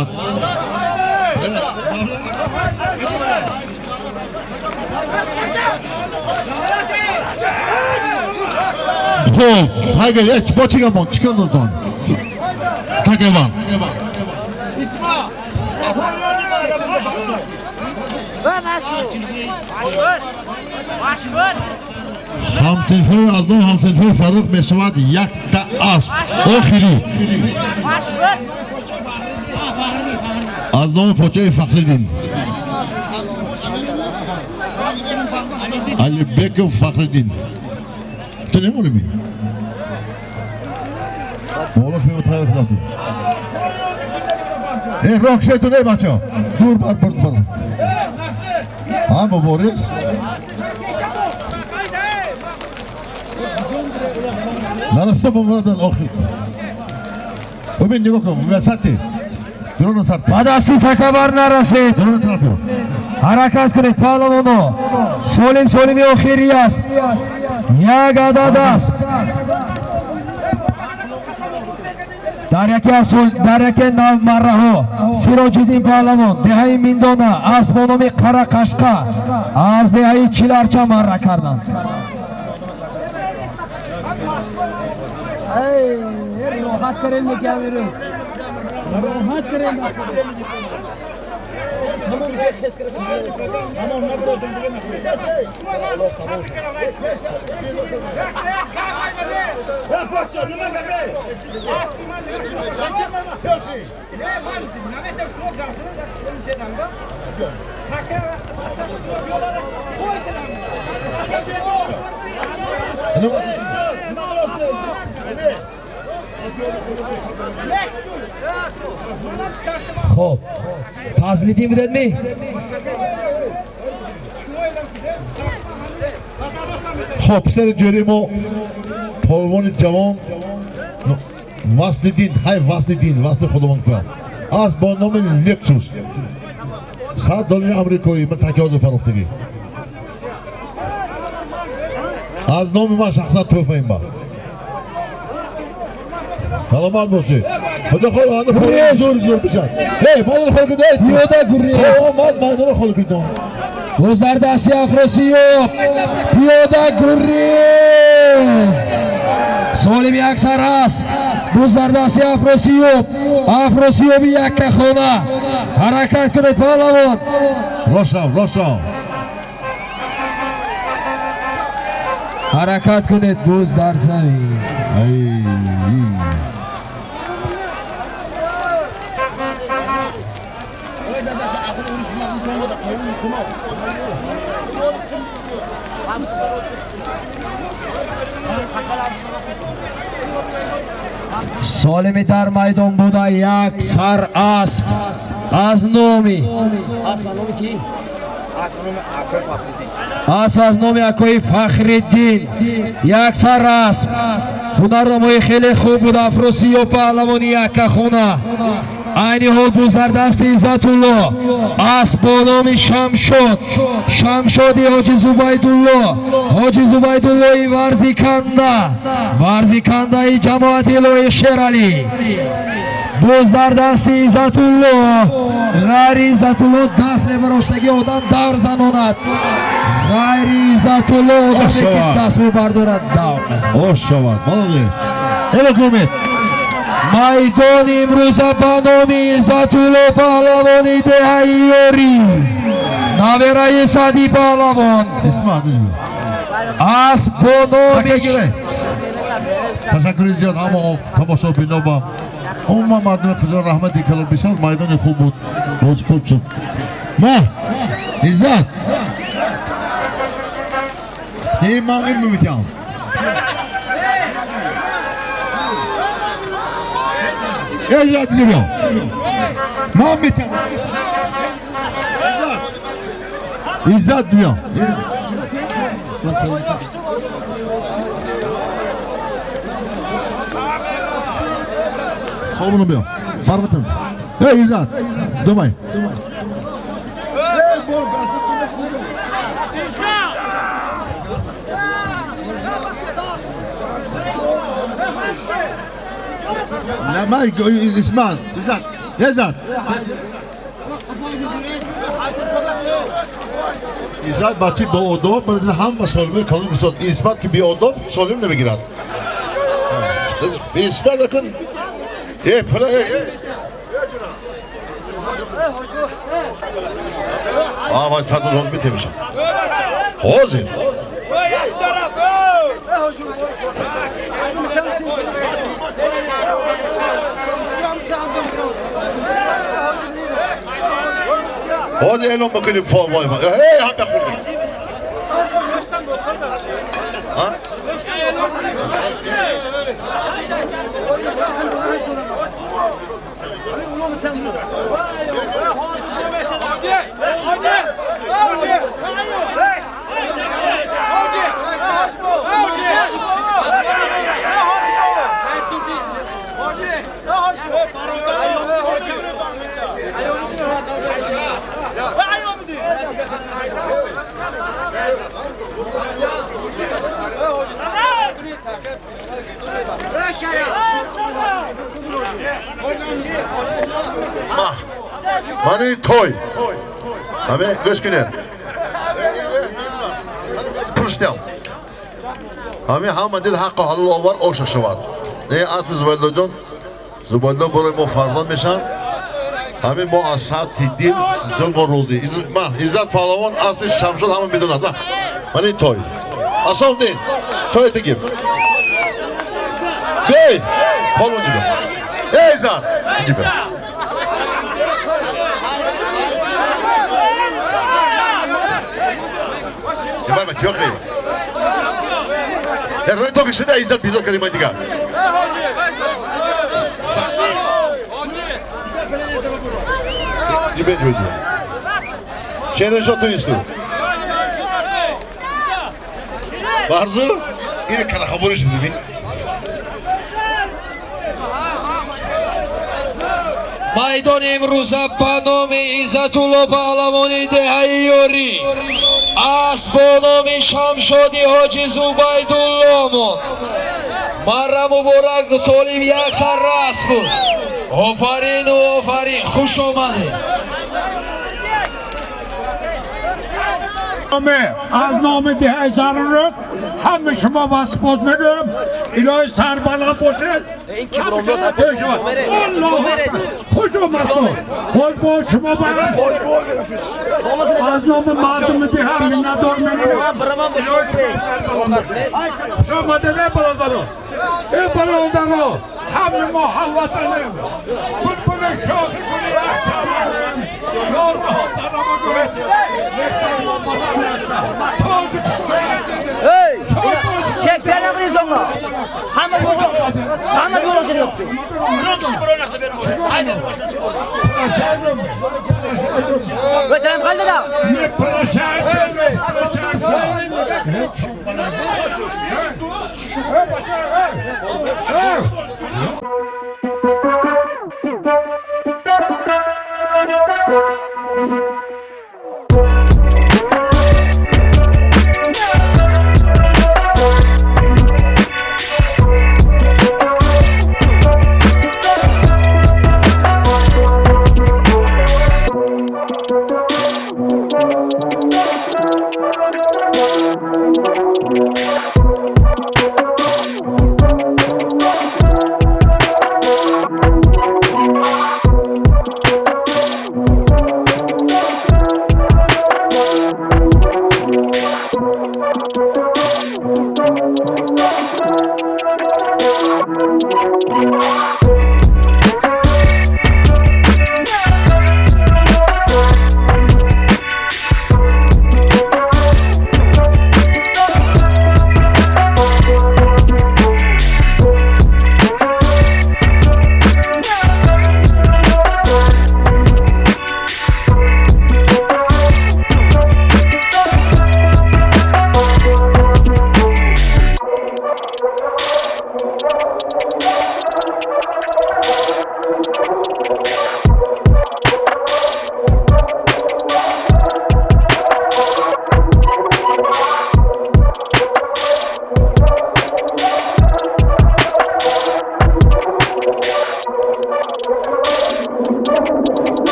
Xo'p, hayga, bochiga mon, chiqondan. Takaban. همسنفه از نام همسنفه فرق می شود یک تا اسب آخری از نام پوچه فخردین علی بیک فخردین تو نمونه می مولاش می متحیف نتون این راه شیطونه بچه دور برد همه بوریس نرسته بمرد الآخر ببین نگاه کن وسطی درون سرت با دستی تکبر نرسید. درون طرفی حرکت کنید پهلوانو. سولیمی آخری است. یک عدد است. در یکی نو مره ها سیراج‌الدین پهلوان دهه میندانه اسب با نام قره قشقه از دهه کیلرچه مره کردند. راحت کریم میگم میروز راحت کریم تمام خس کرد تمام نبود دیگه نخواد الله تمام یا پاشو نمیگه خب فضلیدی بودید می؟ خب پسر جوری ما پهلوان جوان وصل دین های وصل خودمان کرد از با نام لکسوس $100 آمریکایی من تکیاز پروفتگی از نام من شخصا توفه این با سلامت باشه خدا خدا زور بشد مادر خلق دارید پیاده گریز مادر خلق دارید گذر دستی افراسیاب پیاده گریز سالم یک سر است گذر دستی افراسیاب یک خانه حرکت کنید پهلوان روشن حرکت کنید گوز در زمین سالمی در میدان بوده یک سر اسب از نامی اسب از نام اکوی فخردین یک سر اسب هنرنمای خیلی خوب بود افروسی و پهلوانی یک خونه عینی حال بزر دست عزت الله اسب با نام شمشادی حاجی زبیدالله ورزی کنده ای جماعت الهی شیرالی بوز در دست عزت الله غیر عزت الله دست میبراشتگی آدم دور زناند غیر عزت الله آدمی که دست میبردارد دور او شود مالادیست ایلا کنید میدان امروز به نام عزت الله پهلوانی دهیاری نوه صدی پهلوان اسب با نام تشکر زیاد اما تماشا بینا با اما مردم خزار رحمتی کلام بسیار میدان خوب بود روز خوب شد ما عزت این من این میتیم عزت زیبا ما میتیم عزت بیا Sağolun benim. Parvatım. Hey İzzat. Dumay. Lama İsmail. İzzat. İzzat. İzzat bakı bu odam bana ham solme kalın kısas. İsmail ki bir odam solüm ne begirat. İsmail bakın. Pala Vay sadın ol bitemiş. Ozi. Ozi elon bakayım for vay vay. Hey hatta kurdum. Ha? Mani toy. Abi göz günü. Puştem. Abi hamadil hakkı halal var o şaşıvat. Aslı Zübeyir'den Zübeyir'den buraya mu farzan meşan. Abi mu asat tiddim zulm oldu. İzzat Palavan aslı Şamşul hamı bidon adı. Mani toy. Asal değil. Toy tekim. Bey. Balon gibi. Ey İzzat. Gibi. Bak yok değil. Roy to kişi de İzzat bizo kelime diga. Gibi diyor. Şehrin şotu istu. Barzu, yine kara habur işi değil mi? Maydon imruza ba nomi İzzatullah Pahlavoni Dehayyori as ba nomi Şamşodi Hoji Zubaydullah'mon Marra muborak solim yaksar ras bu Ofarin و ofarin خوش اومده از نام ده سرانک همه شما بسپاس میدم الهی سربلند باشد خوش آمد خوش باش شما برد از نام مردم ده هم مینتار میدم خوش آمده نه برادران ای برادران همه ما هموطنیم بلبل شاخی کنی احسانیم یار محترم Hey! Çek beni kızımla. Hamı boşu. Hamı boşu yoktu. Bırak şimdi bırak nasıl benim boşu. Haydi boşuna çık. Ve telefon kaldı da. Ne pırlaşa